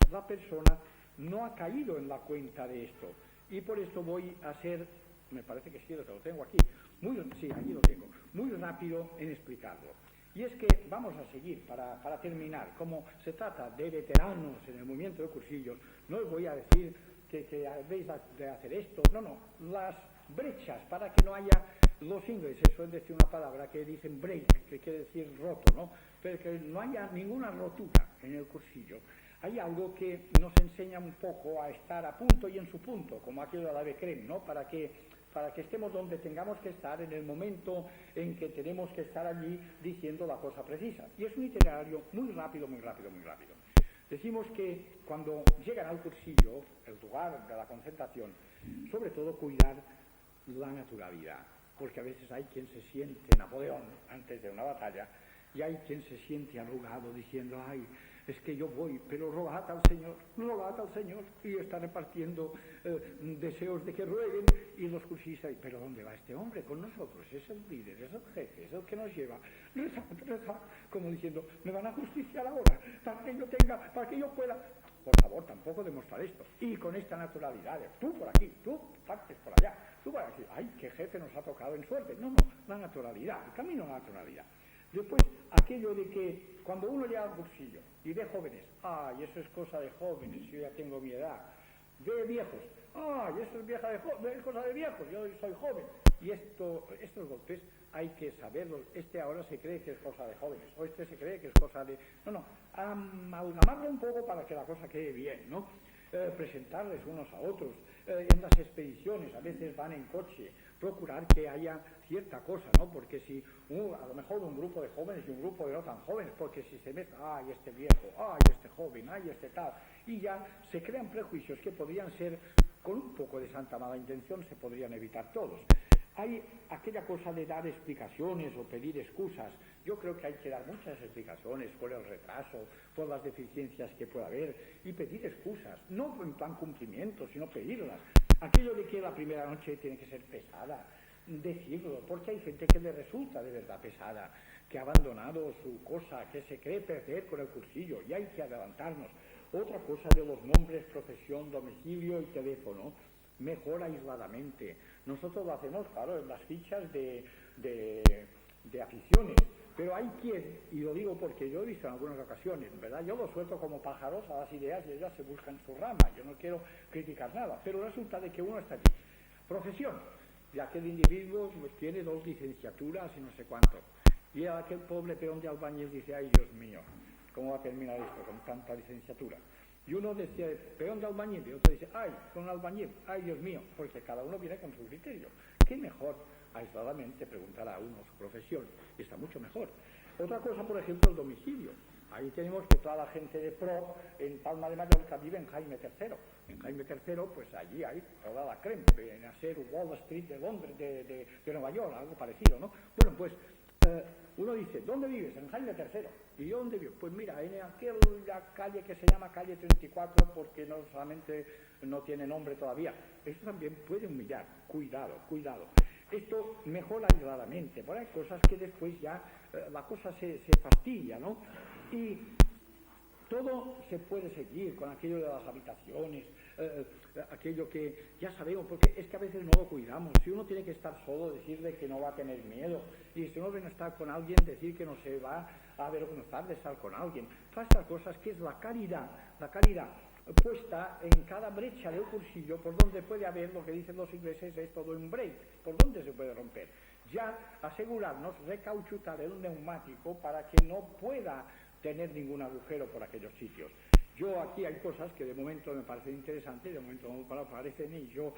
la persona no ha caído en la cuenta de esto, y por esto voy a ser, me parece que sí, lo tengo aquí, aquí lo tengo, muy rápido en explicarlo. Y es que vamos a seguir, para terminar, como se trata de veteranos en el movimiento de cursillos, no os voy a decir que habéis de hacer esto, no, las brechas, para que no haya, los ingleses suelen decir una palabra que dicen break, que quiere decir roto, ¿no? Pero que no haya ninguna rotura en el cursillo. Hay algo que nos enseña un poco a estar a punto y en su punto, como aquello de la Becrem, ¿no? Para que estemos donde tengamos que estar en el momento en que tenemos que estar allí diciendo la cosa precisa. Y es un itinerario muy rápido. Decimos que cuando llegan al cursillo, el lugar de la concentración, sobre todo cuidar la naturalidad, porque a veces hay quien se siente Napoleón antes de una batalla, y hay quien se siente arrugado diciendo, ay, es que yo voy, pero rogad al Señor, y está repartiendo deseos de que rueguen, y los cursistas, pero ¿dónde va este hombre con nosotros? Es el líder, es el jefe, es el que nos lleva, rezad, como diciendo, me van a justiciar ahora, para que yo pueda, por favor, tampoco demostrar esto, y con esta naturalidad, tú por aquí, tú partes por allá, tú por aquí, ay, qué jefe nos ha tocado en suerte, no, la naturalidad, el camino a la naturalidad. Después, aquello de que cuando uno llega al cursillo y ve jóvenes, ay, eso es cosa de jóvenes, yo ya tengo mi edad, ve viejos, ay, eso es cosa de viejos, yo soy joven, y estos golpes hay que saberlos, ahora se cree que es cosa de jóvenes, o se cree que es cosa de... No, amalgamarlo un poco para que la cosa quede bien, ¿no? Presentarles unos a otros, en las expediciones, a veces van en coche, procurar que haya cierta cosa, ¿no? Porque si a lo mejor un grupo de jóvenes y un grupo de no tan jóvenes, porque si se mezcla, ay, este viejo, ay, este joven, ay, este tal, y ya se crean prejuicios que podrían ser, con un poco de santa mala intención, se podrían evitar todos. Hay aquella cosa de dar explicaciones o pedir excusas. Yo creo que hay que dar muchas explicaciones por el retraso, por las deficiencias que pueda haber, y pedir excusas, no en plan cumplimiento, sino pedirlas. Aquello de que la primera noche tiene que ser pesada, decirlo, porque hay gente que le resulta de verdad pesada, que ha abandonado su cosa, que se cree perder con el cursillo, y hay que adelantarnos. Otra cosa de los nombres, profesión, domicilio y teléfono. mejor aisladamente. Nosotros lo hacemos, claro, en las fichas de aficiones, pero hay quien, y lo digo porque yo he visto en algunas ocasiones, ¿verdad? Yo lo suelto como pájaros a las ideas y ellas se buscan su rama, yo no quiero criticar nada, pero resulta de que uno está aquí. Profesión, de aquel individuo pues, tiene 2 licenciaturas y no sé cuánto, y aquel pobre peón de albañil dice, ay Dios mío, ¿cómo va a terminar esto con tanta licenciatura? Y uno decía, peón de albañil, y otro dice, ay, con albañil, ay Dios mío, porque cada uno viene con su criterio. ¿Qué mejor? Aisladamente preguntará a uno su profesión, y está mucho mejor. Otra cosa, por ejemplo, el domicilio. Ahí tenemos que toda la gente de pro en Palma de Mallorca vive en Jaime III. En Jaime III, pues allí hay toda la crema, viene a ser Wall Street de Londres, de Nueva York, algo parecido, ¿no? Bueno, pues uno dice, ¿dónde vives? En Jaime III. ¿Y yo dónde vivo? Pues mira, en aquella calle que se llama calle 34, porque no solamente no tiene nombre todavía. Esto también puede humillar. Cuidado, cuidado. Esto mejora aisladamente, porque hay cosas que después ya la cosa se fastidia, ¿no? Y todo se puede seguir con aquello de las habitaciones, aquello que ya sabemos, porque es que a veces no lo cuidamos. Si uno tiene que estar solo, decirle que no va a tener miedo, y si uno viene a estar con alguien, decir que no se va a avergonzar de estar con alguien. Todas estas cosas que es la caridad puesta en cada brecha del cursillo, por donde puede haber, lo que dicen los ingleses, es todo un break, por donde se puede romper. Ya asegurarnos, recauchutar el neumático para que no pueda tener ningún agujero por aquellos sitios. Yo aquí hay cosas que de momento me parecen interesantes, de momento no me parecen, y yo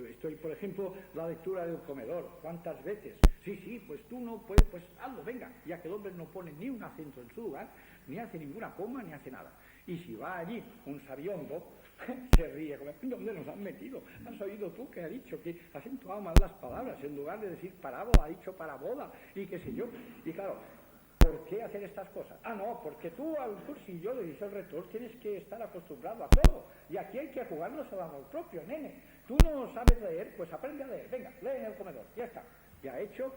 estoy, por ejemplo, la lectura del comedor. ¿Cuántas veces? Sí, pues tú no puedes, pues hazlo, venga, ya que el hombre no pone ni un acento en su lugar, ni hace ninguna coma, ni hace nada. Y si va allí un sabiondo, se ríe, como, ¿dónde nos han metido? ¿Has oído tú que ha dicho que has entoado mal las palabras? En lugar de decir parábola, ha dicho parabola, y qué sé yo. Y claro, ¿por qué hacer estas cosas? Ah, no, porque tú al cursillo, le dice el rector, tienes que estar acostumbrado a todo. Y aquí hay que jugarnos al amor propio, nene. Tú no sabes leer, pues aprende a leer. Venga, lee en el comedor, ya está. Y ha hecho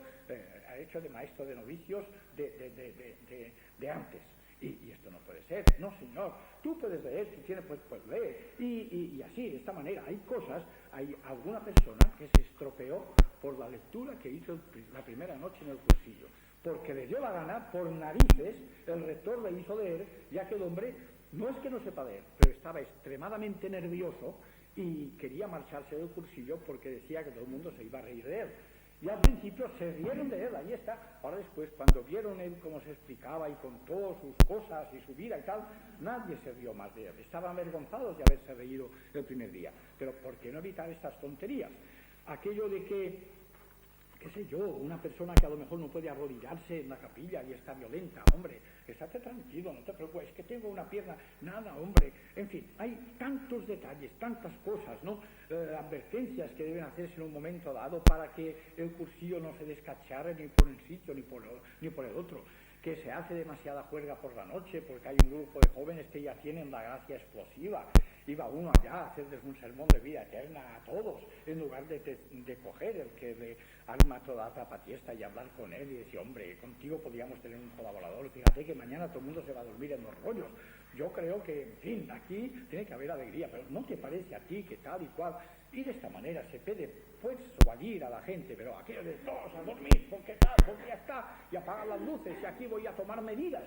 de maestro de novicios de antes. Y esto no puede ser. No, señor. Tú puedes leer, tú tienes, pues lee. Y así, de esta manera. Hay cosas, hay alguna persona que se estropeó por la lectura que hizo la primera noche en el cursillo. Porque le dio la gana, por narices, el rector le hizo leer, ya que el hombre no es que no sepa leer, pero estaba extremadamente nervioso y quería marcharse del cursillo porque decía que todo el mundo se iba a reír de él. Y al principio se rieron de él, ahí está. Ahora después, cuando vieron él cómo se explicaba y contó sus cosas y su vida y tal, nadie se rió más de él. Estaban avergonzados de haberse reído el primer día. Pero ¿por qué no evitar estas tonterías? Aquello de que, qué sé yo, una persona que a lo mejor no puede arrodillarse en la capilla y está violenta, hombre, estate tranquilo, no te preocupes, es que tengo una pierna, nada, hombre, en fin, hay tantos detalles, tantas cosas, ¿no? Advertencias que deben hacerse en un momento dado para que el cursillo no se descacharre ni por un sitio ni por el otro, que se hace demasiada juerga por la noche porque hay un grupo de jóvenes que ya tienen la gracia explosiva. Iba uno allá a hacerles un sermón de vida eterna a todos, en lugar de coger el que le arma toda la zapatiesta y hablar con él y decir, hombre, contigo podríamos tener un colaborador, fíjate que mañana todo el mundo se va a dormir en los rollos. Yo creo que, en fin, aquí tiene que haber alegría, pero ¿no te parece a ti que tal y cual? Y de esta manera se puede persuadir a la gente, pero aquello de todos a dormir, porque tal, porque ya está, y apagar las luces, y aquí voy a tomar medidas.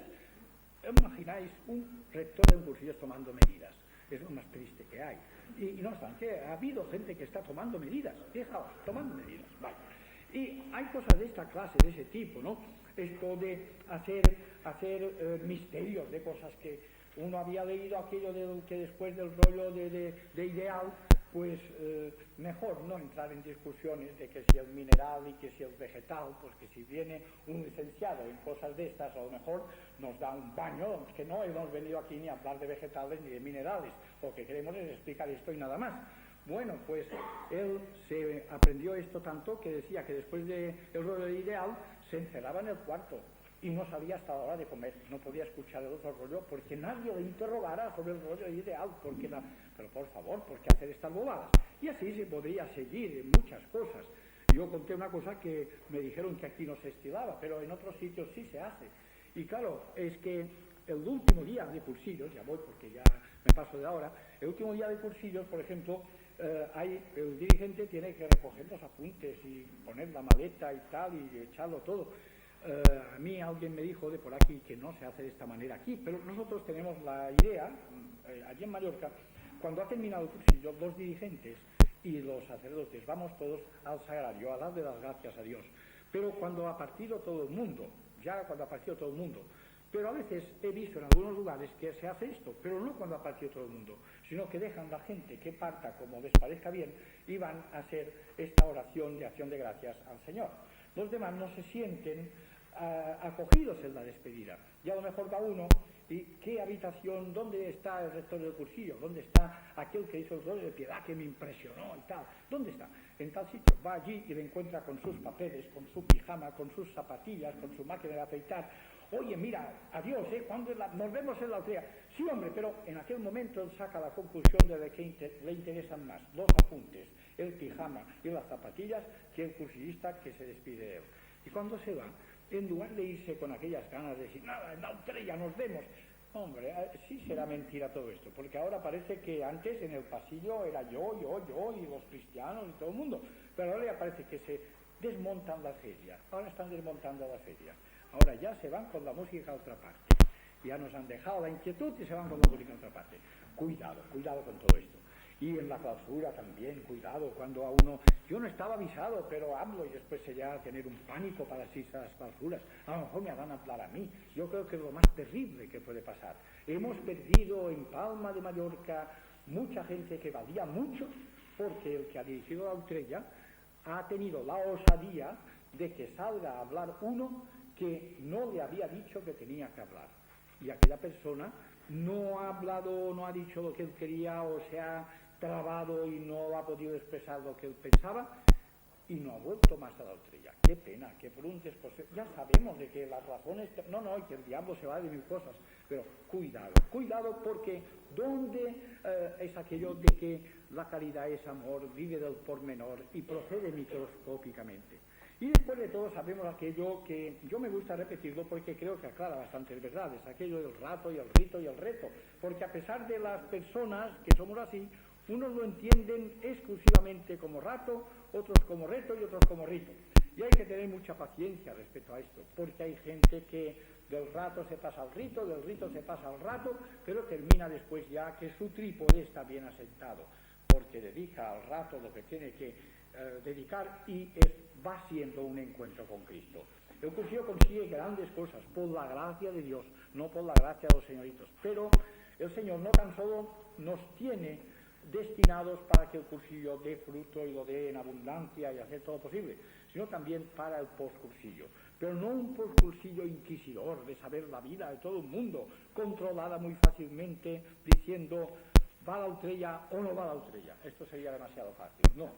Imagináis un rector de un cursillo tomando medidas. Es lo más triste que hay. Y no obstante, ha habido gente que está tomando medidas. Fijaos, tomando medidas. Vale. Y hay cosas de esta clase, de ese tipo, ¿no? Esto de hacer misterios de cosas que uno había leído, aquello de que después del rollo de ideal, pues mejor no entrar en discusiones de que si el mineral y que si el vegetal, porque si viene un licenciado en cosas de estas, a lo mejor nos da un baño, que no hemos venido aquí ni a hablar de vegetales ni de minerales, lo que queremos es explicar esto y nada más. Bueno, pues él se aprendió esto tanto que decía que después del rollo de ideal se encerraba en el cuarto y no sabía hasta la hora de comer, no podía escuchar el otro rollo porque nadie le interrogara sobre el rollo ideal, pero por favor, ¿por qué hacer estas bobadas? Y así se podría seguir en muchas cosas. Yo conté una cosa que me dijeron que aquí no se estilaba, pero en otros sitios sí se hace. Y claro, es que el último día de cursillos, ya voy porque ya me paso de ahora, el último día de cursillos, por ejemplo, el dirigente tiene que recoger los apuntes y poner la maleta y tal y echarlo todo. A mí alguien me dijo de por aquí que no se hace de esta manera aquí, pero nosotros tenemos la idea, allí en Mallorca, cuando ha terminado el cursillo, los dirigentes y los sacerdotes vamos todos al sagrario a darle las gracias a Dios. Pero cuando ha partido todo el mundo, pero a veces he visto en algunos lugares que se hace esto, pero no cuando ha partido todo el mundo, sino que dejan la gente que parta como les parezca bien y van a hacer esta oración de acción de gracias al Señor. Los demás no se sienten acogidos en la despedida. Y a lo mejor va uno y ¿qué habitación? ¿Dónde está el rector del cursillo? ¿Dónde está aquel que hizo el rol de piedad que me impresionó y tal? ¿Dónde está? En tal sitio. Va allí y le encuentra con sus papeles, con su pijama, con sus zapatillas, con su máquina de afeitar. Oye, mira, adiós, ¿cuándo nos vemos en la aldea? Sí, hombre, pero en aquel momento él saca la conclusión de que le interesan más los apuntes, el pijama y las zapatillas que el cursillista que se despide de él. Y cuando se va, en lugar de irse con aquellas ganas de decir, nada, en la estrella nos vemos, hombre, sí será mentira todo esto, porque ahora parece que antes en el pasillo era yo, y los cristianos y todo el mundo, pero ahora ya parece que se desmontan la feria, ahora están desmontando la feria, ahora ya se van con la música a otra parte, ya nos han dejado la inquietud y se van con la música a otra parte. Cuidado con todo esto. Y en la clausura también, cuidado, cuando a uno... Yo no estaba avisado, pero hablo y después se llega a tener un pánico para asistir a las clausuras. A lo mejor me van a hablar a mí. Yo creo que es lo más terrible que puede pasar. Hemos perdido en Palma de Mallorca mucha gente que valía mucho porque el que ha dirigido la estrella ha tenido la osadía de que salga a hablar uno que no le había dicho que tenía que hablar. Y aquella persona no ha hablado, no ha dicho lo que él quería o se ha trabado y no ha podido expresar lo que él pensaba y no ha vuelto más a la estrella. Qué pena, que por un desposeso... Ya sabemos de que las razones... No, y que el diablo se va de mil cosas, pero cuidado porque ¿dónde es aquello de que la caridad es amor, vive del pormenor y procede microscópicamente? Y después de todo sabemos aquello que yo me gusta repetirlo porque creo que aclara bastantes verdades, aquello del rato y el rito y el reto, porque a pesar de las personas que somos así, unos lo entienden exclusivamente como rato, otros como reto y otros como rito. Y hay que tener mucha paciencia respecto a esto, porque hay gente que del rato se pasa al rito, del rito se pasa al rato, pero termina después ya que su trípode está bien asentado, porque dedica al rato lo que tiene que dedicar y va siendo un encuentro con Cristo. El cursillo consigue grandes cosas por la gracia de Dios, no por la gracia de los señoritos, pero el Señor no tan solo nos tiene destinados para que el cursillo dé fruto y lo dé en abundancia y hacer todo posible, sino también para el postcursillo, pero no un postcursillo inquisidor de saber la vida de todo el mundo, controlada muy fácilmente diciendo va la estrella o no va la estrella. Esto sería demasiado fácil. No,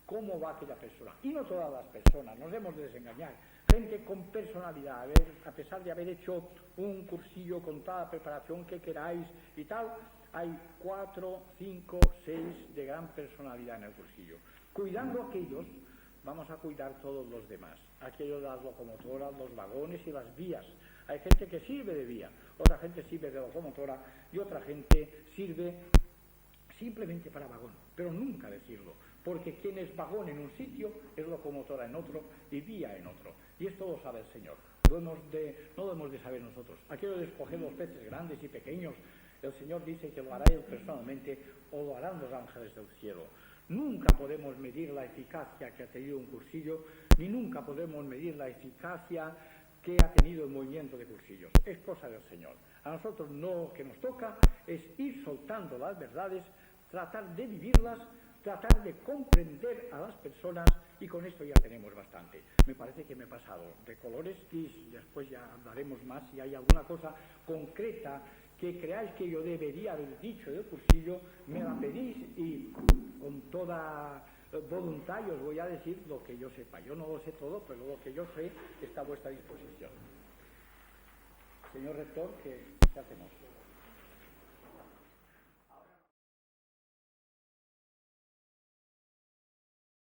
cómo va aquella persona. Y no todas las personas, nos hemos de desengañar. Gente con personalidad, a pesar de haber hecho un cursillo con toda la preparación que queráis y tal, hay 4, 5, 6 de gran personalidad en el cursillo. Cuidando aquellos, vamos a cuidar todos los demás. Aquellos de las locomotoras, los vagones y las vías. Hay gente que sirve de vía, otra gente sirve de locomotora y otra gente sirve simplemente para vagón, pero nunca decirlo, porque quien es vagón en un sitio es locomotora en otro y vía en otro, y esto lo sabe el Señor, no lo hemos de saber nosotros. Aquello de escoger los peces grandes y pequeños, el Señor dice que lo hará Él personalmente o lo harán los ángeles del cielo. Nunca podemos medir la eficacia que ha tenido un cursillo, ni nunca podemos medir la eficacia que ha tenido el movimiento de cursillos. Es cosa del Señor. A nosotros lo que nos toca es ir soltando las verdades, tratar de vivirlas, tratar de comprender a las personas, y con esto ya tenemos bastante. Me parece que me he pasado de colores y después ya hablaremos más. Si hay alguna cosa concreta que creáis que yo debería haber dicho del cursillo, me la pedís y con toda voluntad os voy a decir lo que yo sepa. Yo no lo sé todo, pero lo que yo sé está a vuestra disposición. Señor rector, ¿qué hacemos?